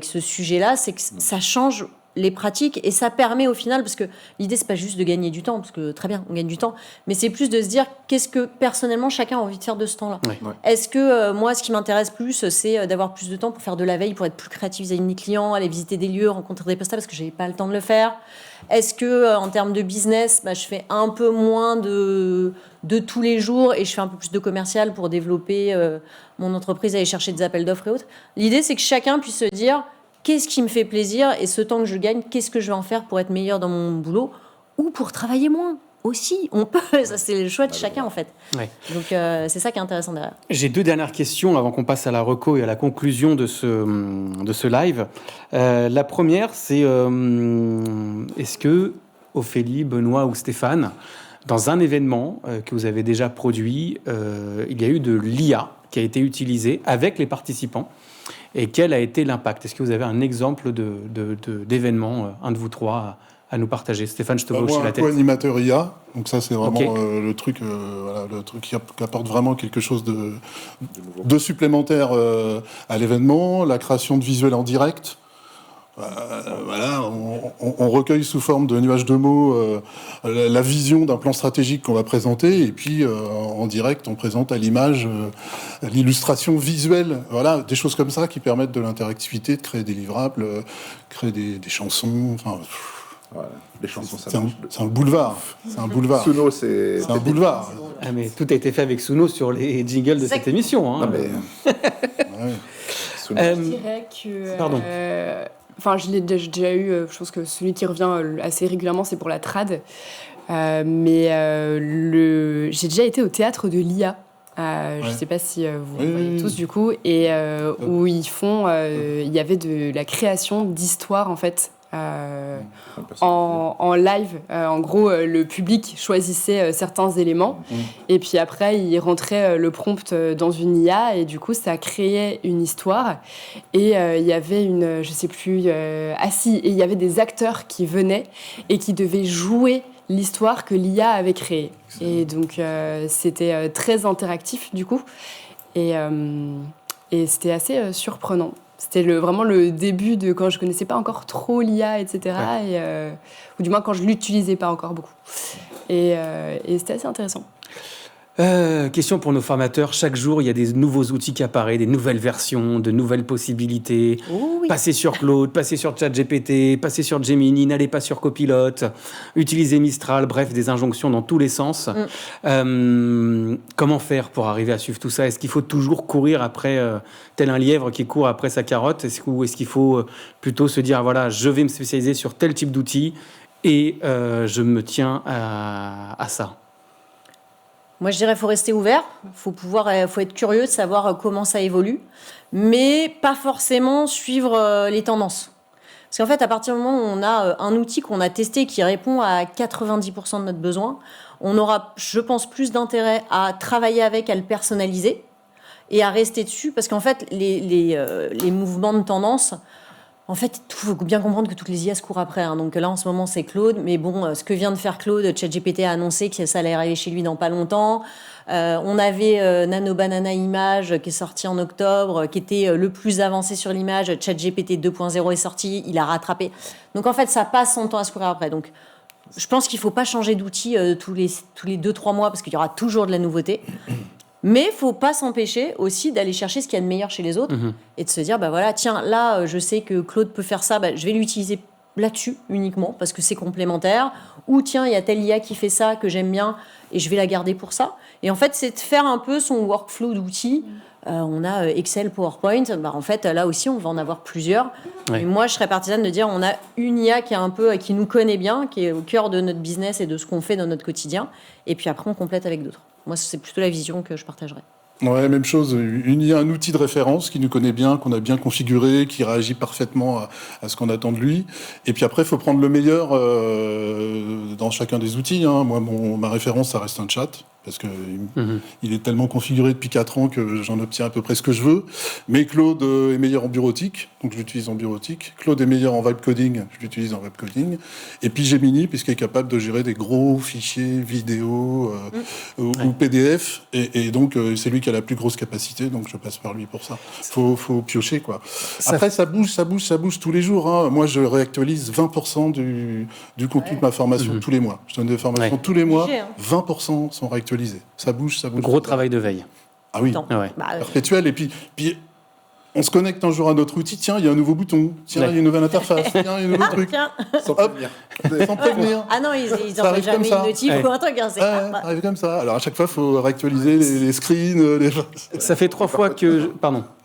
ce sujet-là, c'est que ça change les pratiques et ça permet au final, parce que l'idée c'est pas juste de gagner du temps, parce que très bien on gagne du temps, mais c'est plus de se dire qu'est-ce que personnellement chacun a envie de faire de ce temps-là. Est-ce que moi ce qui m'intéresse plus c'est d'avoir plus de temps pour faire de la veille, pour être plus créatif vis-à-vis de mes clients, aller visiter des lieux, rencontrer des prestats parce que j'avais pas le temps de le faire. Est-ce que en termes de business je fais un peu moins de tous les jours et je fais un peu plus de commercial pour développer mon entreprise, aller chercher des appels d'offres et autres. L'idée c'est que chacun puisse se dire qu'est-ce qui me fait plaisir et ce temps que je gagne, qu'est-ce que je vais en faire pour être meilleur dans mon boulot ou pour travailler moins aussi. On peut, ça c'est le choix de chacun en fait. Donc c'est ça qui est intéressant derrière. J'ai 2 dernières questions avant qu'on passe à la reco et à la conclusion de ce live. La première, c'est est-ce que Ophélie, Benoît ou Stéphane, dans un événement que vous avez déjà produit, il y a eu de l'IA qui a été utilisée avec les participants? Et quel a été l'impact? Est-ce que vous avez un exemple d'événement, un de vous trois, à nous partager? Stéphane, je te vois hocher la tête. Moi, co-animateur IA, donc ça c'est vraiment le truc qui apporte vraiment quelque chose de supplémentaire à l'événement. La création de visuels en direct. On recueille sous forme de nuages de mots la vision d'un plan stratégique qu'on va présenter et puis en direct on présente à l'image l'illustration visuelle, des choses comme ça qui permettent de l'interactivité, de créer des livrables, créer des chansons, les chansons ça c'est un boulevard. Suno c'est un boulevard. Mais tout a été fait avec Suno sur les jingles de cette émission. Non, mais... Je dirais que... Pardon. Enfin, je l'ai déjà eu, je pense que celui qui revient assez régulièrement, c'est pour la trad. Mais j'ai déjà été au théâtre de l'IA. Je ne sais pas si vous voyez tous, du coup. Et où ils font... il y avait de la création d'histoires, en fait, en live. En gros, le public choisissait certains éléments et puis après, il rentrait le prompt dans une IA et du coup, ça créait une histoire. Et il y avait je sais plus... et il y avait des acteurs qui venaient et qui devaient jouer l'histoire que l'IA avait créée. Et donc, c'était très interactif, du coup. Et c'était assez surprenant. C'était vraiment le début de quand je connaissais pas encore trop l'IA, etc. Ou du moins quand je l'utilisais pas encore beaucoup. Et c'était assez intéressant. Question pour nos formateurs. Chaque jour, il y a des nouveaux outils qui apparaissent, des nouvelles versions, de nouvelles possibilités. Passez sur Claude, passez sur ChatGPT, passez sur Gemini, n'allez pas sur Copilot, utilisez Mistral, bref, des injonctions dans tous les sens. Comment faire pour arriver à suivre tout ça? Est-ce qu'il faut toujours courir après, tel un lièvre qui court après sa carotte? Ou est-ce qu'il faut plutôt se dire, voilà, je vais me spécialiser sur tel type d'outils et je me tiens à ça? Moi, je dirais qu'il faut rester ouvert, faut être curieux de savoir comment ça évolue, mais pas forcément suivre les tendances. Parce qu'en fait, à partir du moment où on a un outil qu'on a testé qui répond à 90% de notre besoin, on aura, je pense, plus d'intérêt à travailler avec, à le personnaliser et à rester dessus, parce qu'en fait, les mouvements de tendance... En fait, il faut bien comprendre que toutes les IA se courent après. Donc là, en ce moment, c'est Claude. Mais bon, ce que vient de faire Claude, ChatGPT a annoncé que ça allait arriver chez lui dans pas longtemps. On avait Nano Banana Image qui est sorti en octobre, qui était le plus avancé sur l'image. ChatGPT 2.0 est sorti, il a rattrapé. Donc en fait, ça passe son temps à se courir après. Donc je pense qu'il ne faut pas changer d'outil tous les 2-3 mois parce qu'il y aura toujours de la nouveauté. Mais il ne faut pas s'empêcher aussi d'aller chercher ce qu'il y a de meilleur chez les autres et de se dire, bah voilà, tiens, là, je sais que Claude peut faire ça, bah, je vais l'utiliser là-dessus uniquement parce que c'est complémentaire. Ou tiens, il y a telle IA qui fait ça que j'aime bien et je vais la garder pour ça. Et en fait, c'est de faire un peu son workflow d'outils. On a Excel, PowerPoint. Bah, en fait, là aussi, on va en avoir plusieurs. Ouais. Et moi, je serais partisane de dire, on a une IA qui nous connaît bien, qui est au cœur de notre business et de ce qu'on fait dans notre quotidien. Et puis après, on complète avec d'autres. Moi, c'est plutôt la vision que je partagerais. Ouais, même chose. Il y a un outil de référence qui nous connaît bien, qu'on a bien configuré, qui réagit parfaitement à ce qu'on attend de lui. Et puis après, il faut prendre le meilleur dans chacun des outils. Moi, ma référence, ça reste un chat. Parce qu'il est tellement configuré depuis 4 ans que j'en obtiens à peu près ce que je veux. Mais Claude est meilleur en bureautique, donc je l'utilise en bureautique. Claude est meilleur en vibe coding, je l'utilise en vibe coding. Et puis Gemini, puisqu'il est capable de gérer des gros fichiers vidéo ou PDF. Et donc, c'est lui qui a la plus grosse capacité, donc je passe par lui pour ça. Faut piocher, quoi. Après, ça bouge tous les jours. Moi, je réactualise 20% du contenu de ma formation tous les mois. Je donne des formations tous les mois, 20% sont réactualisés. Ça bouge. Gros travail de veille. Ah oui, perpétuel. Et puis, on se connecte un jour à notre outil. Tiens, il y a un nouveau bouton. Tiens, il y a une nouvelle interface. Tiens, il y a un nouveau truc. Sans prévenir. Sans prévenir. Ah non, ils n'envoient jamais une notif ou un truc. Ça arrive comme ça. Alors, à chaque fois, il faut réactualiser les screens. Ça fait 3 fois que...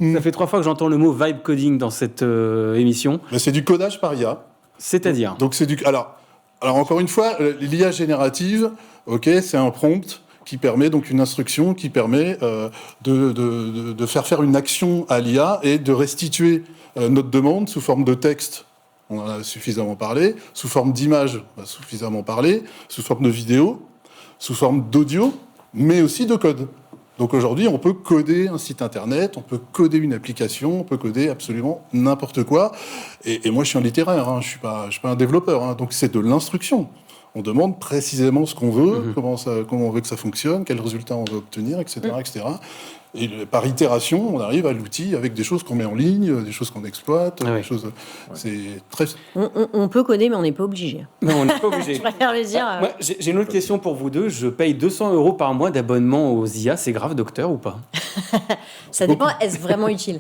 Ça fait 3 fois que j'entends le mot vibe coding dans cette émission. Mais c'est du codage par IA. C'est-à-dire Donc, c'est du... Alors, encore une fois, l'IA générative, c'est un prompt qui permet donc une instruction qui permet de faire une action à l'IA et de restituer notre demande sous forme de texte, on en a suffisamment parlé, sous forme d'image, on a suffisamment parlé, sous forme de vidéo, sous forme d'audio, mais aussi de code. Donc aujourd'hui, on peut coder un site internet, on peut coder une application, on peut coder absolument n'importe quoi. Et moi, je suis un littéraire, je suis pas un développeur, donc c'est de l'instruction. On demande précisément ce qu'on veut, comment on veut que ça fonctionne, quels résultats on veut obtenir, etc. etc. Et par itération, on arrive à l'outil avec des choses qu'on met en ligne, des choses qu'on exploite, des choses... C'est très... On peut coder, mais on n'est pas obligé. Non, on n'est pas obligé. Je préfère le dire. Moi, j'ai une autre question pour vous deux. Je paye 200 € par mois d'abonnement aux IA. C'est grave, docteur, ou pas? Ça dépend. Est-ce vraiment utile?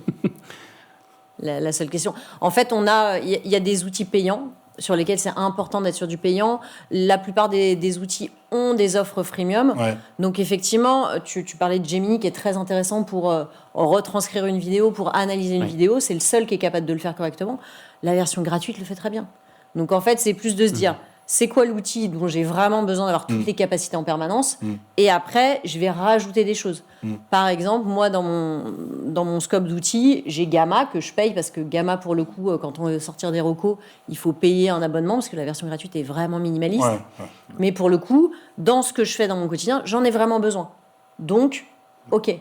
La seule question. En fait, il y a des outils payants sur lesquels c'est important d'être sur du payant. La plupart des outils ont des offres freemium. Ouais. Donc effectivement, tu parlais de Gemini qui est très intéressant pour retranscrire une vidéo, pour analyser une vidéo. C'est le seul qui est capable de le faire correctement. La version gratuite le fait très bien. Donc en fait, c'est plus de se dire, c'est quoi l'outil dont j'ai vraiment besoin d'avoir toutes les capacités en permanence et après, je vais rajouter des choses. Par exemple, moi, dans mon scope d'outils, j'ai Gamma que je paye parce que Gamma, pour le coup, quand on veut sortir des recos, il faut payer un abonnement parce que la version gratuite est vraiment minimaliste. Mais pour le coup, dans ce que je fais dans mon quotidien, j'en ai vraiment besoin. Donc, OK.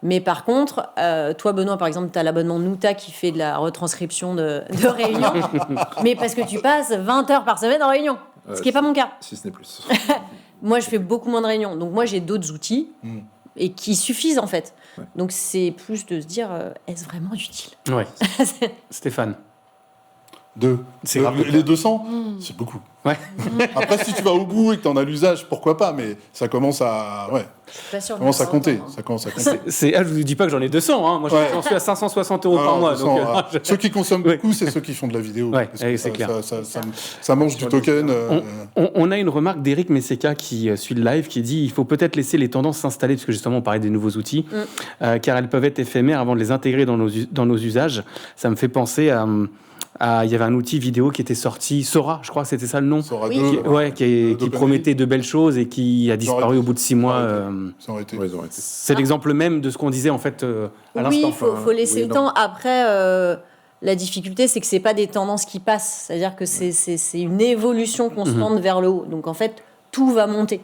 Mais par contre, toi, Benoît, par exemple, tu as l'abonnement Nuta qui fait de la retranscription de réunions, mais parce que tu passes 20 heures par semaine en réunion, ce qui n'est pas mon cas. Si ce n'est plus. Moi, je fais beaucoup moins de réunions. Donc, moi, j'ai d'autres outils et qui suffisent, en fait. Ouais. Donc, c'est plus de se dire, est-ce vraiment utile? Ouais. Stéphane? Les 200, c'est beaucoup. Ouais. Après, si tu vas au bout et que tu en as l'usage, pourquoi pas, mais ça commence à... Ouais. Ça commence à compter. Je ne vous dis pas que j'en ai 200. Moi, j'en suis à 560 € par mois. 200, donc, ceux qui consomment beaucoup, c'est ceux qui font de la vidéo. Ouais, c'est clair. Ça mange du token. On a une remarque d'Eric Messeka qui suit le live qui dit il faut peut-être laisser les tendances s'installer, parce que justement, on parlait des nouveaux outils, car elles peuvent être éphémères avant de les intégrer dans nos usages. Ça me fait penser Il y avait un outil vidéo qui était sorti, Sora, je crois que c'était ça le nom. Sora Oui. 2, Qui promettait de belles choses et qui a disparu au bout de 6 mois. ça aurait été. Ouais, ils ont été. C'est l'exemple même de ce qu'on disait en fait à l'instant. Oui, il faut laisser oui, le non. temps. Après, la difficulté, c'est que c'est pas des tendances qui passent. C'est-à-dire que c'est une évolution constante vers le haut. Donc en fait, tout va monter.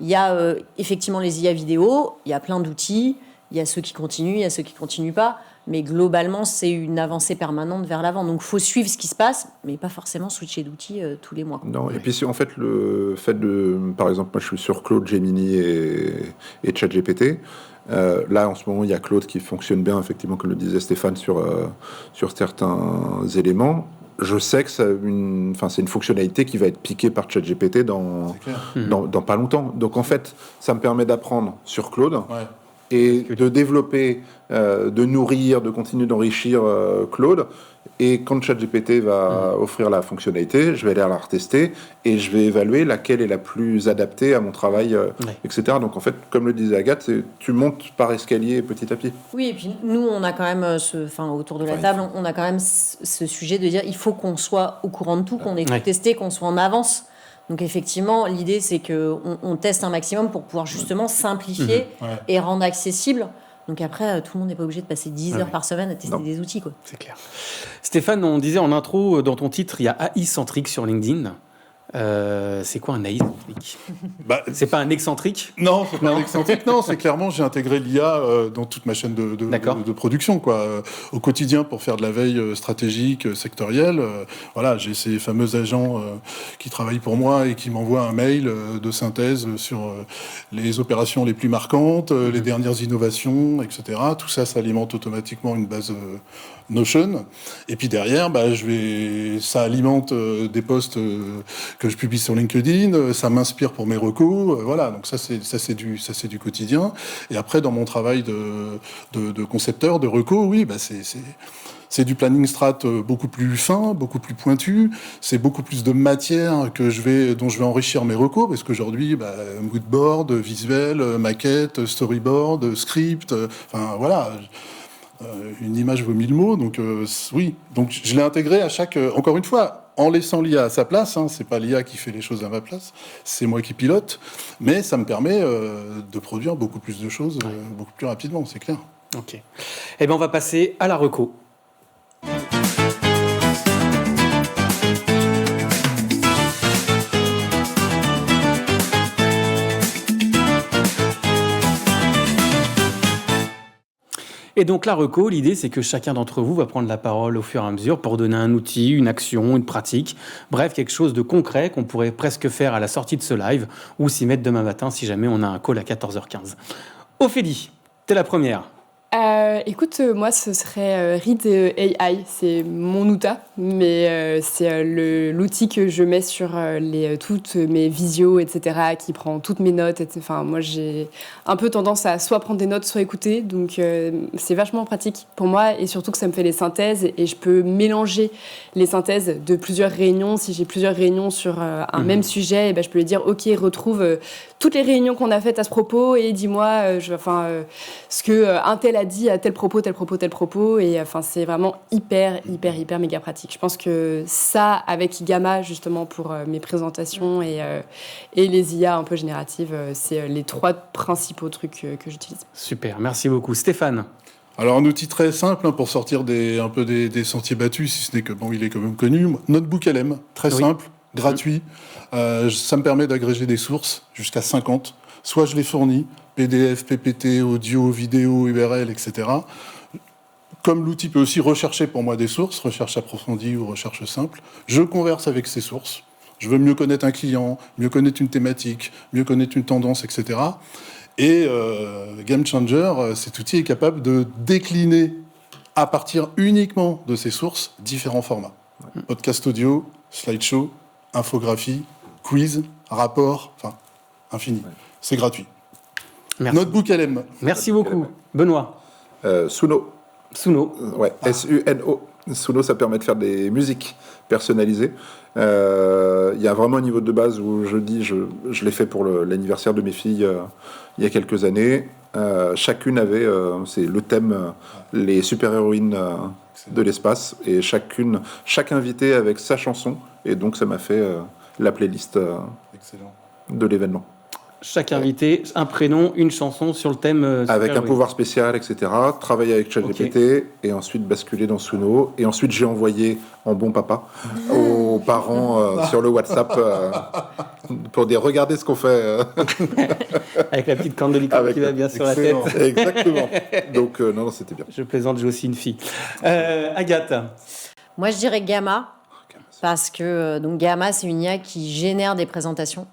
Il y a effectivement les IA vidéo, il y a plein d'outils, il y a ceux qui continuent, il y a ceux qui continuent pas. Mais globalement, c'est une avancée permanente vers l'avant. Donc, il faut suivre ce qui se passe, mais pas forcément switcher d'outils tous les mois. Non, et puis en fait, le fait de... Par exemple, moi je suis sur Claude, Gemini et ChatGPT. Là, en ce moment, il y a Claude qui fonctionne bien, effectivement, comme le disait Stéphane, sur certains éléments. Je sais que c'est une fonctionnalité qui va être piquée par ChatGPT dans pas longtemps. Donc, en fait, ça me permet d'apprendre sur Claude. Ouais. Et de développer, de nourrir, de continuer d'enrichir Claude. Et quand ChatGPT va offrir la fonctionnalité, je vais aller la retester et je vais évaluer laquelle est la plus adaptée à mon travail, etc. Donc en fait, comme le disait Agathe, tu montes par escalier petit à petit. Oui, et puis nous, on a quand même, autour de la table, on a quand même ce sujet de dire il faut qu'on soit au courant de tout, qu'on ait tout testé, qu'on soit en avance. Donc effectivement, l'idée, c'est qu'on teste un maximum pour pouvoir justement simplifier et rendre accessible. Donc après, tout le monde n'est pas obligé de passer 10 heures par semaine à tester des outils, quoi. C'est clair. Stéphane, on disait en intro, dans ton titre, il y a AI-centrique sur LinkedIn. C'est quoi un AI-centrique ? C'est pas un excentrique ? Non, c'est pas un excentrique. Non, c'est clairement, j'ai intégré l'IA dans toute ma chaîne de production, quoi. Au quotidien, pour faire de la veille stratégique, sectorielle. Voilà, j'ai ces fameux agents qui travaillent pour moi et qui m'envoient un mail de synthèse sur les opérations les plus marquantes, les dernières innovations, etc. Tout ça, ça alimente automatiquement une base Notion. Et puis derrière, ça alimente des posts que je publie sur LinkedIn, ça m'inspire pour mes recos, voilà. Donc ça c'est du quotidien. Et après, dans mon travail de concepteur, de recos, oui, c'est du planning strat beaucoup plus fin, beaucoup plus pointu. C'est beaucoup plus de matière dont je vais enrichir mes recos, parce qu'aujourd'hui, moodboard, visuel, maquette, storyboard, script, enfin voilà. Une image vaut 1000 mots, donc oui. Donc je l'ai intégré à chaque... encore une fois, en laissant l'IA à sa place, hein, c'est pas l'IA qui fait les choses à ma place, c'est moi qui pilote, mais ça me permet de produire beaucoup plus de choses, beaucoup plus rapidement, c'est clair. Ok. Eh bien, on va passer à la reco. Et donc la reco, l'idée c'est que chacun d'entre vous va prendre la parole au fur et à mesure pour donner un outil, une action, une pratique, bref, quelque chose de concret qu'on pourrait presque faire à la sortie de ce live ou s'y mettre demain matin si jamais on a un call à 14h15. Ophélie, t'es la première. Écoute, moi ce serait Read AI, c'est mon outa, mais c'est l'outil que je mets sur toutes mes visios, etc., qui prend toutes mes notes. Enfin, moi j'ai un peu tendance à soit prendre des notes, soit écouter, donc c'est vachement pratique pour moi, et surtout que ça me fait les synthèses, et je peux mélanger les synthèses de plusieurs réunions. Si j'ai plusieurs réunions sur un même sujet, et ben, je peux lui dire, ok, retrouve toutes les réunions qu'on a faites à ce propos, et dis-moi ce que un tel a dit à tel propos, et c'est vraiment hyper méga pratique. Je pense que ça, avec Gamma justement pour mes présentations et les IA un peu génératives, c'est les 3 principaux trucs que j'utilise. Super, merci beaucoup. Stéphane. Alors un outil très simple pour sortir un peu des sentiers battus, si ce n'est que il est quand même connu. Notebook LM, très simple, gratuit. Ça me permet d'agréger des sources jusqu'à 50. Soit je les fournis, PDF, PPT, audio, vidéo, URL, etc. Comme l'outil peut aussi rechercher pour moi des sources, recherche approfondie ou recherche simple, je converse avec ces sources. Je veux mieux connaître un client, mieux connaître une thématique, mieux connaître une tendance, etc. Et Game Changer, cet outil est capable de décliner à partir uniquement de ces sources différents formats. Podcast audio, slideshow, infographie, quiz, rapport, infini. C'est gratuit. Merci. Notebook LM. Merci beaucoup. Benoît. Suno. Suno. Ouais, SUNO. Suno, ça permet de faire des musiques personnalisées. Il y a vraiment un niveau de base où je l'ai fait pour l'anniversaire de mes filles il y a quelques années. Chacune avait c'est le thème, les super-héroïnes de l'espace, et chaque invité avec sa chanson, et donc ça m'a fait la playlist Excellent. de l'événement. Chaque invité, un prénom, une chanson sur le thème. Avec un super-héroïne. pouvoir spécial, etc. Travailler avec ChatGPT, et ensuite basculer dans Suno. Et ensuite, j'ai envoyé en bon papa aux parents sur le WhatsApp pour dire regardez ce qu'on fait. Avec la petite corne de licorne qui va bien sur la tête. Excellent. Exactement. Donc, non, c'était bien. Je plaisante, j'ai aussi une fille. Agathe. Moi, je dirais Gamma, parce que donc Gamma, c'est une IA qui génère des présentations.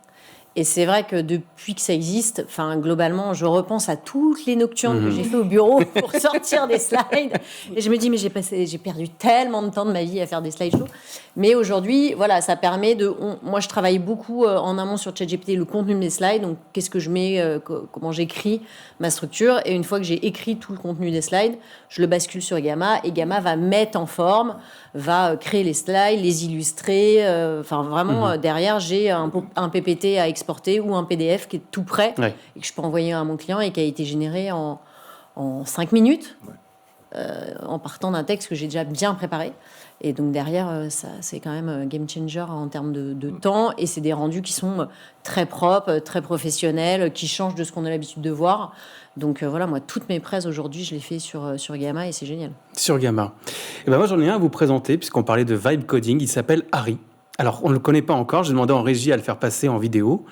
Et c'est vrai que depuis que ça existe, enfin, globalement, je repense à toutes les nocturnes que j'ai fait au bureau pour sortir des slides. Et je me dis, mais j'ai perdu tellement de temps de ma vie à faire des slideshows. Mais aujourd'hui, voilà, ça permet moi, je travaille beaucoup en amont sur ChatGPT, le contenu de mes slides. Donc, qu'est-ce que je mets, comment j'écris ma structure. Et une fois que j'ai écrit tout le contenu des slides, je le bascule sur Gamma. Et Gamma va mettre en forme, va créer les slides, les illustrer. Enfin, vraiment, derrière, j'ai un PPT à exporter ou un PDF qui est tout prêt et que je peux envoyer à mon client et qui a été généré en 5 minutes en partant d'un texte que j'ai déjà bien préparé. Et donc derrière, ça, c'est quand même game changer en termes de temps, et c'est des rendus qui sont très propres, très professionnels, qui changent de ce qu'on a l'habitude de voir. Donc voilà, moi, toutes mes presse aujourd'hui, je les fais sur Gamma, et c'est génial. Sur Gamma. Et ben moi, j'en ai un à vous présenter, puisqu'on parlait de vibe coding. Il s'appelle Harry. Alors, on ne le connaît pas encore. J'ai demandé en régie à le faire passer en vidéo,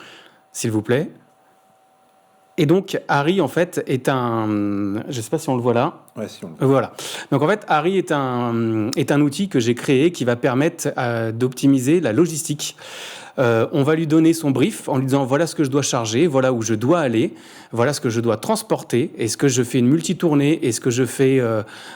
s'il vous plaît. Et donc, Harry, en fait, est un... Je ne sais pas si on le voit là. Ouais, si on le voit. Voilà. Donc, en fait, Harry est un outil que j'ai créé qui va permettre d'optimiser la logistique. On va lui donner son brief en lui disant voilà ce que je dois charger, voilà où je dois aller, voilà ce que je dois transporter, est-ce que je fais une multi-tournée, est-ce que je fais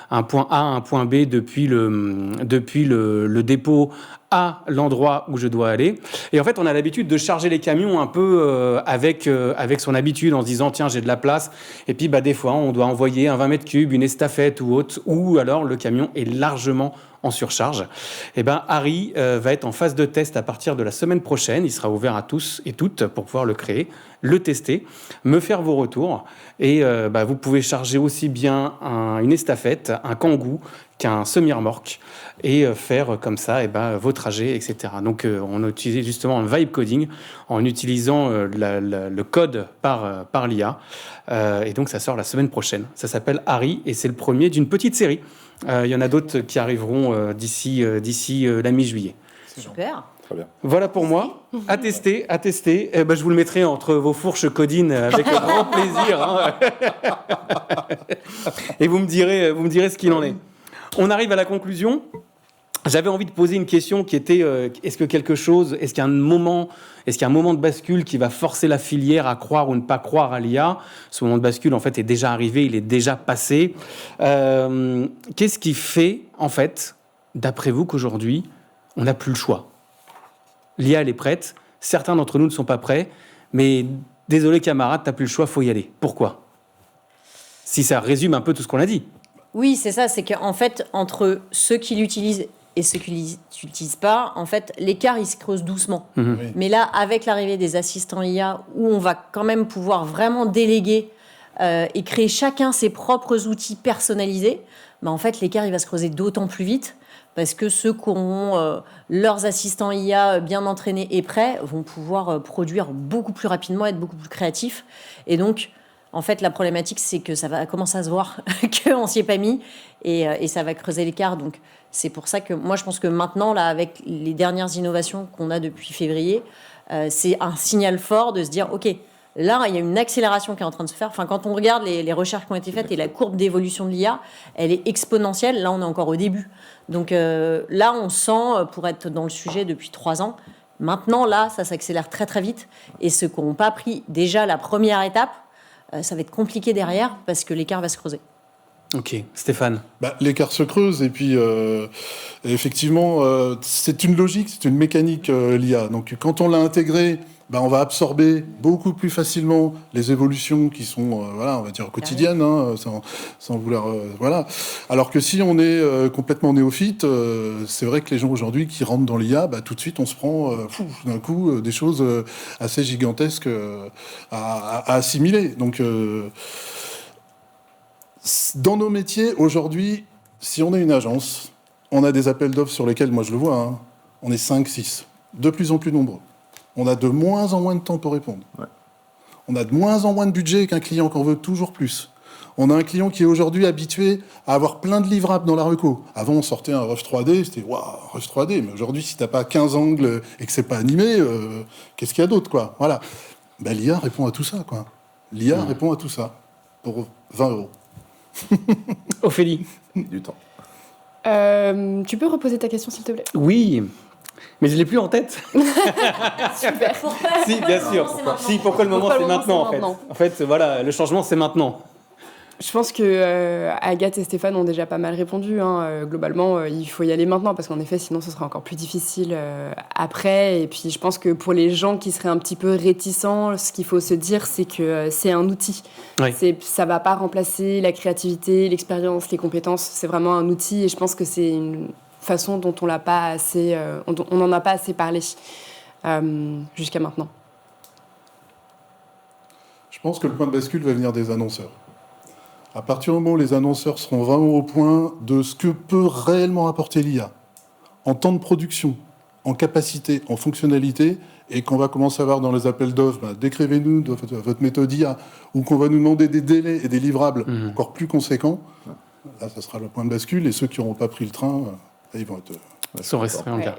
un point A, un point B depuis le dépôt à l'endroit où je dois aller. Et en fait, on a l'habitude de charger les camions un peu avec son habitude, en se disant tiens, j'ai de la place. Et puis des fois, on doit envoyer un 20 mètres cubes, une estafette ou autre, ou alors le camion est largement en surcharge. Et Harry va être en phase de test à partir de la semaine prochaine. Il sera ouvert à tous et toutes pour pouvoir le créer, le tester, me faire vos retours. Et vous pouvez charger aussi bien une estafette, un kangou qu'un semi-remorque et faire comme ça vos trajets, etc. Donc on a utilisé justement un vibe coding en utilisant le code par l'IA. Et donc ça sort la semaine prochaine. Ça s'appelle Harry et c'est le premier d'une petite série. Il y en a d'autres qui arriveront d'ici la mi-juillet. Super. Très bien. Voilà pour moi. À tester. Je vous le mettrai entre vos fourches codines avec grand plaisir. Hein. Et vous me direz ce qu'il en est. On arrive à la conclusion. J'avais envie de poser une question qui était est-ce qu'il y a un moment de bascule qui va forcer la filière à croire ou ne pas croire à l'IA? Ce moment de bascule, en fait, est déjà arrivé, il est déjà passé. Qu'est-ce qui fait, en fait, d'après vous, qu'aujourd'hui, on n'a plus le choix? L'IA, elle est prête. Certains d'entre nous ne sont pas prêts. Mais désolé, camarade, t'as plus le choix, faut y aller. Pourquoi? Si ça résume un peu tout ce qu'on a dit. Oui, c'est ça. C'est qu'en fait, entre ceux qui l'utilisent et ceux qui ne l'utilisent pas, en fait, l'écart, il se creuse doucement. Oui. Mais là, avec l'arrivée des assistants IA, où on va quand même pouvoir vraiment déléguer et créer chacun ses propres outils personnalisés, en fait, l'écart, il va se creuser d'autant plus vite, parce que ceux qui auront leurs assistants IA bien entraînés et prêts vont pouvoir produire beaucoup plus rapidement, être beaucoup plus créatifs. Et donc, en fait, la problématique, c'est que ça va commencer à se voir qu'on ne s'y est pas mis, et ça va creuser l'écart. Donc, c'est pour ça que moi, je pense que maintenant, là, avec les dernières innovations qu'on a depuis février, c'est un signal fort de se dire, OK, là, il y a une accélération qui est en train de se faire. Enfin, quand on regarde les recherches qui ont été faites et la courbe d'évolution de l'IA, elle est exponentielle. Là, on est encore au début. Donc là, on sent, pour être dans le sujet depuis 3 ans, maintenant, là, ça s'accélère très, très vite. Et ceux qui n'ont pas pris déjà la première étape, ça va être compliqué derrière parce que l'écart va se creuser. Ok, Stéphane. L'écart se creuse et puis effectivement, c'est une logique, c'est une mécanique l'IA. Donc quand on l'a intégré, on va absorber beaucoup plus facilement les évolutions qui sont, on va dire quotidiennes, hein, sans vouloir, voilà. Alors que si on est complètement néophyte, c'est vrai que les gens aujourd'hui qui rentrent dans l'IA, tout de suite on se prend d'un coup des choses assez gigantesques à assimiler. Donc Dans nos métiers, aujourd'hui, si on est une agence, on a des appels d'offres sur lesquels, moi je le vois, hein, on est 5, 6, de plus en plus nombreux. On a de moins en moins de temps pour répondre. Ouais. On a de moins en moins de budget qu'un client qu'on veut toujours plus. On a un client qui est aujourd'hui habitué à avoir plein de livrables dans la reco. Avant, on sortait un Rush 3D, c'était « Waouh, Rush 3D », mais aujourd'hui, si t'as pas 15 angles et que c'est pas animé, qu'est-ce qu'il y a d'autre, quoi ? Voilà. Ben, l'IA répond à tout ça, quoi. L'IA répond à tout ça, pour 20 €. Ophélie. Du temps. Tu peux reposer ta question, s'il te plaît? Oui, mais je l'ai plus en tête. Super. Si, bien sûr. Si, pourquoi le moment, Pourquoi c'est le moment, maintenant, c'est en fait. maintenant. En fait, voilà, le changement, c'est maintenant. Je pense que Agathe et Stéphane ont déjà pas mal répondu. Globalement, il faut y aller maintenant parce qu'en effet, sinon, ce sera encore plus difficile après. Et puis, je pense que pour les gens qui seraient un petit peu réticents, ce qu'il faut se dire, c'est que c'est un outil. Oui. Ça va pas remplacer la créativité, l'expérience, les compétences. C'est vraiment un outil. Et je pense que c'est une façon dont on l'a pas assez, on n'en a pas assez parlé jusqu'à maintenant. Je pense que le point de bascule va venir des annonceurs. À partir du moment où les annonceurs seront vraiment au point de ce que peut réellement apporter l'IA, en temps de production, en capacité, en fonctionnalité, et qu'on va commencer à voir dans les appels d'offres, décrivez-nous votre méthode IA, ou qu'on va nous demander des délais et des livrables encore plus conséquents, là, ça sera le point de bascule, et ceux qui n'auront pas pris le train, là, ils vont être... Sans rester en Ouais. gare.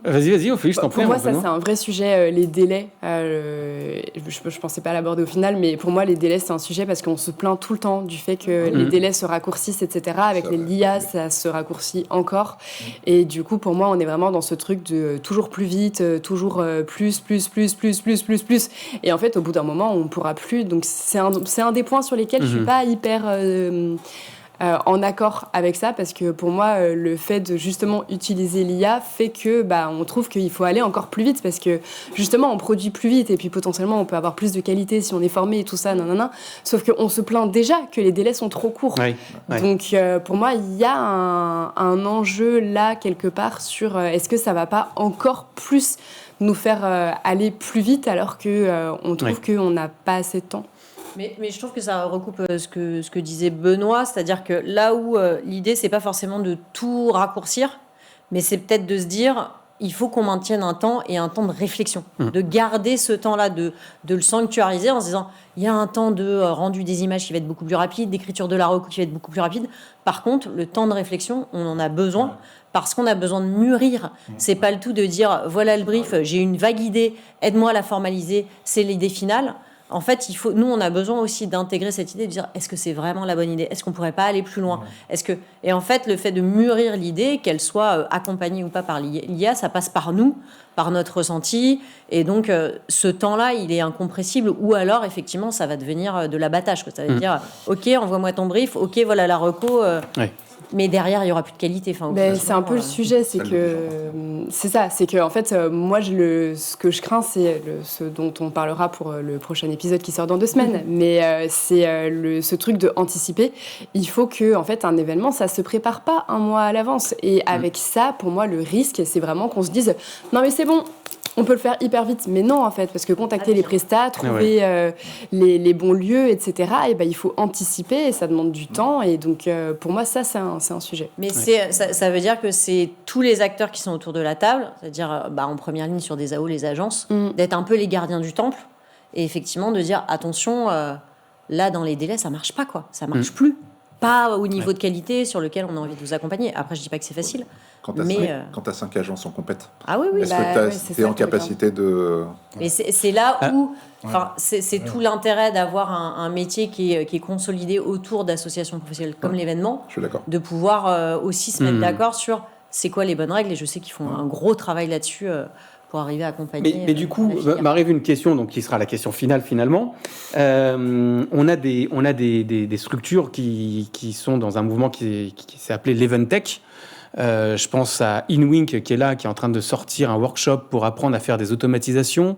Vas-y, Ophélie, je t'en prie. Pour moi, hein, ça, Benoît. c'est un vrai sujet, les délais. Je pensais pas l'aborder au final, mais pour moi, les délais, c'est un sujet parce qu'on se plaint tout le temps du fait que les délais se raccourcissent, etc. Avec Ça, l'IA, ça se raccourcit encore. Et du coup, pour moi, on est vraiment dans ce truc de toujours plus vite, toujours plus. Et en fait, au bout d'un moment, on pourra plus. Donc, c'est un des points sur lesquels je suis pas hyper... en accord avec ça, parce que pour moi, le fait de justement utiliser l'IA fait que on trouve qu'il faut aller encore plus vite, parce que justement, on produit plus vite, et puis potentiellement, on peut avoir plus de qualité si on est formé et tout ça, nanana. Sauf qu'on se plaint déjà que les délais sont trop courts. Oui, ouais. Donc, pour moi, il y a un enjeu là, quelque part, sur est-ce que ça va pas encore plus nous faire aller plus vite, alors qu'on trouve qu'on n'a pas assez de temps. Mais je trouve que ça recoupe ce que disait Benoît, c'est-à-dire que là où l'idée, c'est pas forcément de tout raccourcir, mais c'est peut-être de se dire, il faut qu'on maintienne un temps et un temps de réflexion, de garder ce temps-là, de le sanctuariser en se disant, il y a un temps de rendu des images qui va être beaucoup plus rapide, d'écriture de la reco qui va être beaucoup plus rapide. Par contre, le temps de réflexion, on en a besoin. Parce qu'on a besoin de mûrir. C'est pas le tout de dire, voilà le brief, j'ai une vague idée, aide-moi à la formaliser, c'est l'idée finale. En fait, nous, on a besoin aussi d'intégrer cette idée, de dire, est-ce que c'est vraiment la bonne idée ? Est-ce qu'on pourrait pas aller plus loin ? Et en fait, le fait de mûrir l'idée, qu'elle soit accompagnée ou pas par l'IA, ça passe par nous, par notre ressenti. Et donc, ce temps-là, il est incompressible. Ou alors, effectivement, ça va devenir de l'abattage. Ça veut dire, OK, envoie-moi ton brief. OK, voilà la reco. Mais derrière, il y aura plus de qualité. C'est un peu le sujet, c'est ça, c'est que en fait, moi, ce que je crains, c'est ce dont on parlera pour le prochain épisode qui sort dans 2 semaines. Mais c'est ce truc de anticiper. Il faut que, en fait, un événement, ça se prépare pas un mois à l'avance. Et avec ça, pour moi, le risque, c'est vraiment qu'on se dise, non mais c'est bon. On peut le faire hyper vite, mais non, en fait, parce que contacter les prestats, trouver les bons lieux, etc., il faut anticiper, et ça demande du temps, et donc, pour moi, ça, c'est un sujet. Mais ça veut dire que c'est tous les acteurs qui sont autour de la table, c'est-à-dire en première ligne sur des AO, les agences, d'être un peu les gardiens du temple, et effectivement de dire, attention, là, dans les délais, ça marche pas, quoi. Ça marche plus. Pas au niveau de qualité sur lequel on a envie de vous accompagner. Après, je dis pas que c'est facile. Quand tu as 5 agences en compète, ah oui, est-ce que tu es en capacité de... Mais c'est là où... c'est tout l'intérêt d'avoir un métier qui est consolidé autour d'associations professionnelles comme l'événement. Je suis d'accord. De pouvoir aussi se mettre d'accord sur c'est quoi les bonnes règles. Et je sais qu'ils font un gros travail là-dessus pour arriver à accompagner. Mais du coup, m'arrive une question, donc qui sera la question finale finalement. On a des structures qui sont dans un mouvement qui s'est appelé l'Eventech. Je pense à InWink qui est là, qui est en train de sortir un workshop pour apprendre à faire des automatisations.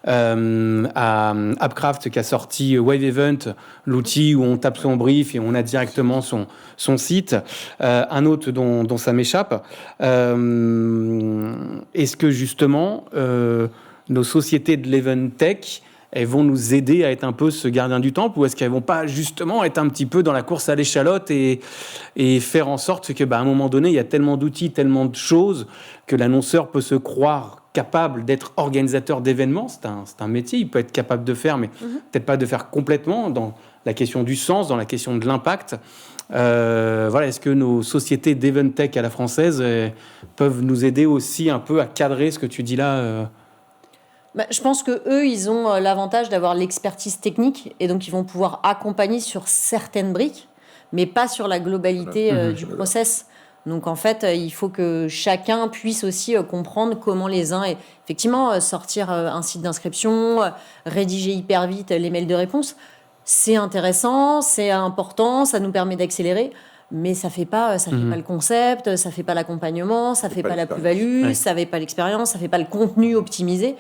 À Appcraft qui a sorti Wave Event, l'outil où on tape son brief et on a directement son site. Un autre dont ça m'échappe. Est-ce que justement nos sociétés de l'Event Tech elles vont nous aider à être un peu ce gardien du temple, ou est-ce qu'elles vont pas justement être un petit peu dans la course à l'échalote et faire en sorte que, à un moment donné, il y a tellement d'outils, tellement de choses que l'annonceur peut se croire capable d'être organisateur d'événements. C'est un métier, il peut être capable de faire, mais peut-être pas de faire complètement dans la question du sens, dans la question de l'impact. Est-ce que nos sociétés d'event tech à la française peuvent nous aider aussi un peu à cadrer ce que tu dis là Je pense qu'eux, ils ont l'avantage d'avoir l'expertise technique et donc ils vont pouvoir accompagner sur certaines briques, mais pas sur la globalité du process. Donc en fait, il faut que chacun puisse aussi comprendre comment les uns... Effectivement, sortir un site d'inscription, rédiger hyper vite les mails de réponse, c'est intéressant, c'est important, ça nous permet d'accélérer, mais ça fait pas le concept, ça fait pas l'accompagnement, ça fait pas la plus-value, ça fait pas l'expérience, ça fait pas le contenu optimisé.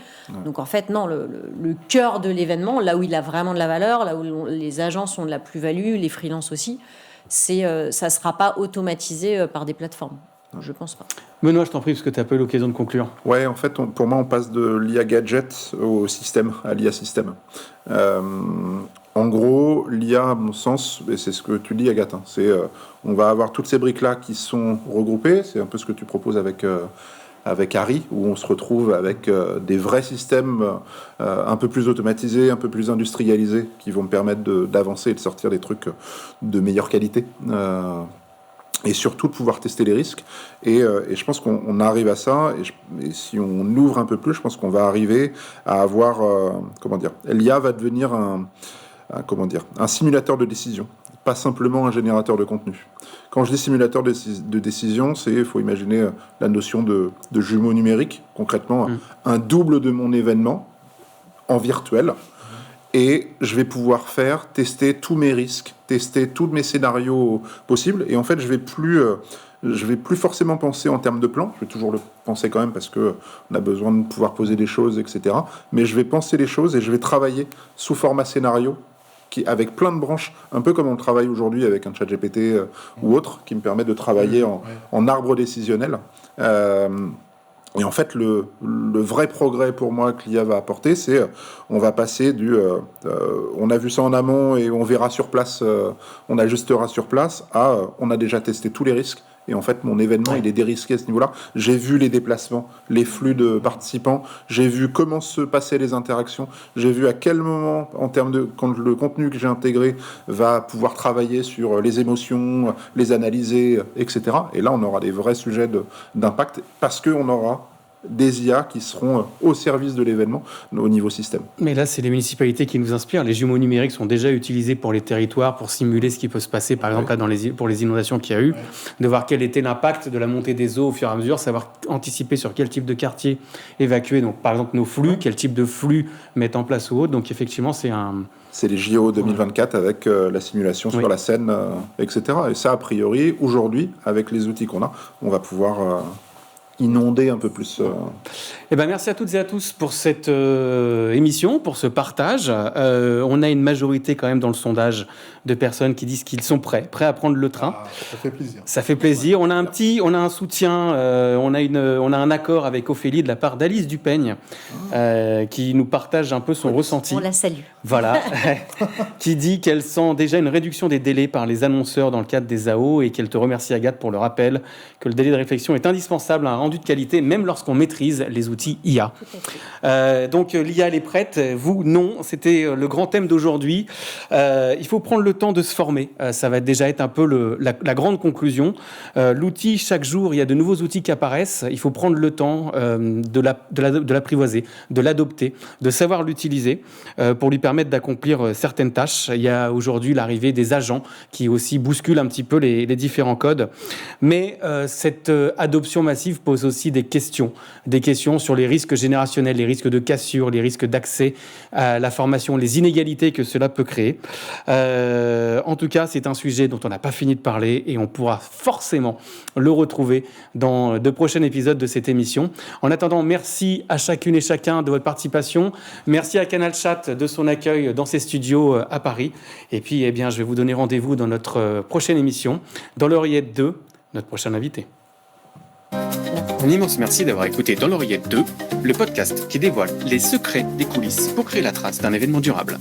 Donc en fait, non, le cœur de l'événement, là où il a vraiment de la valeur, là où les agences ont de la plus-value, les freelances aussi, ça sera pas automatisé par des plateformes. Je pense pas. Benoît, je t'en prie, parce que tu as pas eu l'occasion de conclure. Ouais, en fait, pour moi, on passe de l'IA gadget au système, à l'IA système. En gros, l'IA, à mon sens, et c'est ce que tu dis, Agathe, on va avoir toutes ces briques-là qui sont regroupées. C'est un peu ce que tu proposes avec Harry, où on se retrouve avec des vrais systèmes un peu plus automatisés, un peu plus industrialisés, qui vont me permettre d'avancer et de sortir des trucs de meilleure qualité. Et surtout de pouvoir tester les risques. Et je pense qu'on arrive à ça, et si on ouvre un peu plus, je pense qu'on va arriver à avoir, l'IA va devenir un simulateur de décision, pas simplement un générateur de contenu. Quand je dis simulateur de décision, il faut imaginer la notion de jumeau numérique, concrètement, un double de mon événement en virtuel. Et je vais pouvoir tester tous mes risques, tester tous mes scénarios possibles. Et en fait, je vais plus forcément penser en termes de plan. Je vais toujours le penser quand même parce que on a besoin de pouvoir poser des choses, etc. Mais je vais penser les choses et je vais travailler sous format scénario, avec plein de branches, un peu comme on travaille aujourd'hui avec un ChatGPT ou autre, qui me permet de travailler en arbre décisionnel. Et en fait, le vrai progrès pour moi que l'IA va apporter, c'est on va passer on a vu ça en amont et on verra sur place, on ajustera sur place, à on a déjà testé tous les risques. Et en fait, mon événement, il est dérisqué à ce niveau-là. J'ai vu les déplacements, les flux de participants. J'ai vu comment se passaient les interactions. J'ai vu à quel moment, en termes de quand le contenu que j'ai intégré va pouvoir travailler sur les émotions, les analyser, etc. Et là, on aura des vrais sujets d'impact parce qu'on aura des IA qui seront au service de l'événement au niveau système. Mais là, c'est les municipalités qui nous inspirent. Les jumeaux numériques sont déjà utilisés pour les territoires, pour simuler ce qui peut se passer, par exemple, là, pour les inondations qu'il y a eu, de voir quel était l'impact de la montée des eaux au fur et à mesure, savoir anticiper sur quel type de quartier évacuer, donc par exemple nos flux, quel type de flux mettre en place ou autre. Donc effectivement, c'est les JO 2024 avec la simulation sur la Seine, etc. Et ça, a priori, aujourd'hui, avec les outils qu'on a, on va pouvoir... inonder un peu plus. Merci à toutes et à tous pour cette émission, pour ce partage. On a une majorité quand même dans le sondage de personnes qui disent qu'ils sont prêts à prendre le train. Ça fait plaisir. Ça fait plaisir. On a un soutien, on a un accord avec Ophélie de la part d'Alice Dupeigne, qui nous partage un peu son ressenti. On la salue. Voilà, qui dit qu'elle sent déjà une réduction des délais par les annonceurs dans le cadre des AO et qu'elle te remercie, Agathe, pour le rappel que le délai de réflexion est indispensable à un rendu de qualité, même lorsqu'on maîtrise les outils IA. Donc l'IA, elle est prête. Vous, non. C'était le grand thème d'aujourd'hui. Il faut prendre le temps de se former. Ça va déjà être un peu la grande conclusion. L'outil, chaque jour, il y a de nouveaux outils qui apparaissent. Il faut prendre le temps de l'apprivoiser, de l'adopter, de savoir l'utiliser pour lui permettre d'accomplir certaines tâches. Il y a aujourd'hui l'arrivée des agents qui aussi bousculent un petit peu les différents codes. Mais cette adoption massive pose aussi des questions sur les risques générationnels, les risques de cassure, les risques d'accès à la formation, les inégalités que cela peut créer. En tout cas, c'est un sujet dont on n'a pas fini de parler et on pourra forcément le retrouver dans de prochains épisodes de cette émission. En attendant, merci à chacune et chacun de votre participation. Merci à Canal Chat de son accueil dans ses studios à Paris. Et puis, je vais vous donner rendez-vous dans notre prochaine émission, dans l'Oreillette 2, notre prochain invité. Merci. Un immense merci d'avoir écouté Dans l'oreillette 2, le podcast qui dévoile les secrets des coulisses pour créer la trace d'un événement durable.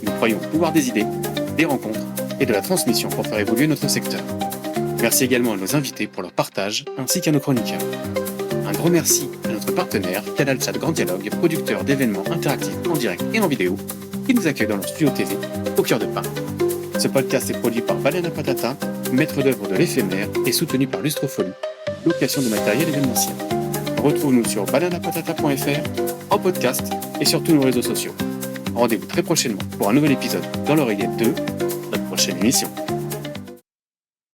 Nous croyons au pouvoir des idées, des rencontres et de la transmission pour faire évoluer notre secteur. Merci également à nos invités pour leur partage, ainsi qu'à nos chroniqueurs. Un gros merci à notre partenaire, Canalsat Grand Dialogue, producteur d'événements interactifs en direct et en vidéo, qui nous accueille dans leur studio TV, au cœur de Pain. Ce podcast est produit par Banana Patata, maître d'œuvre de l'éphémère et soutenu par Lustrofolie, location de matériel événementiel. Retrouve-nous sur bananapatata.fr, en podcast et sur tous nos réseaux sociaux. Rendez-vous très prochainement pour un nouvel épisode dans l'oreillette 2, notre prochaine émission.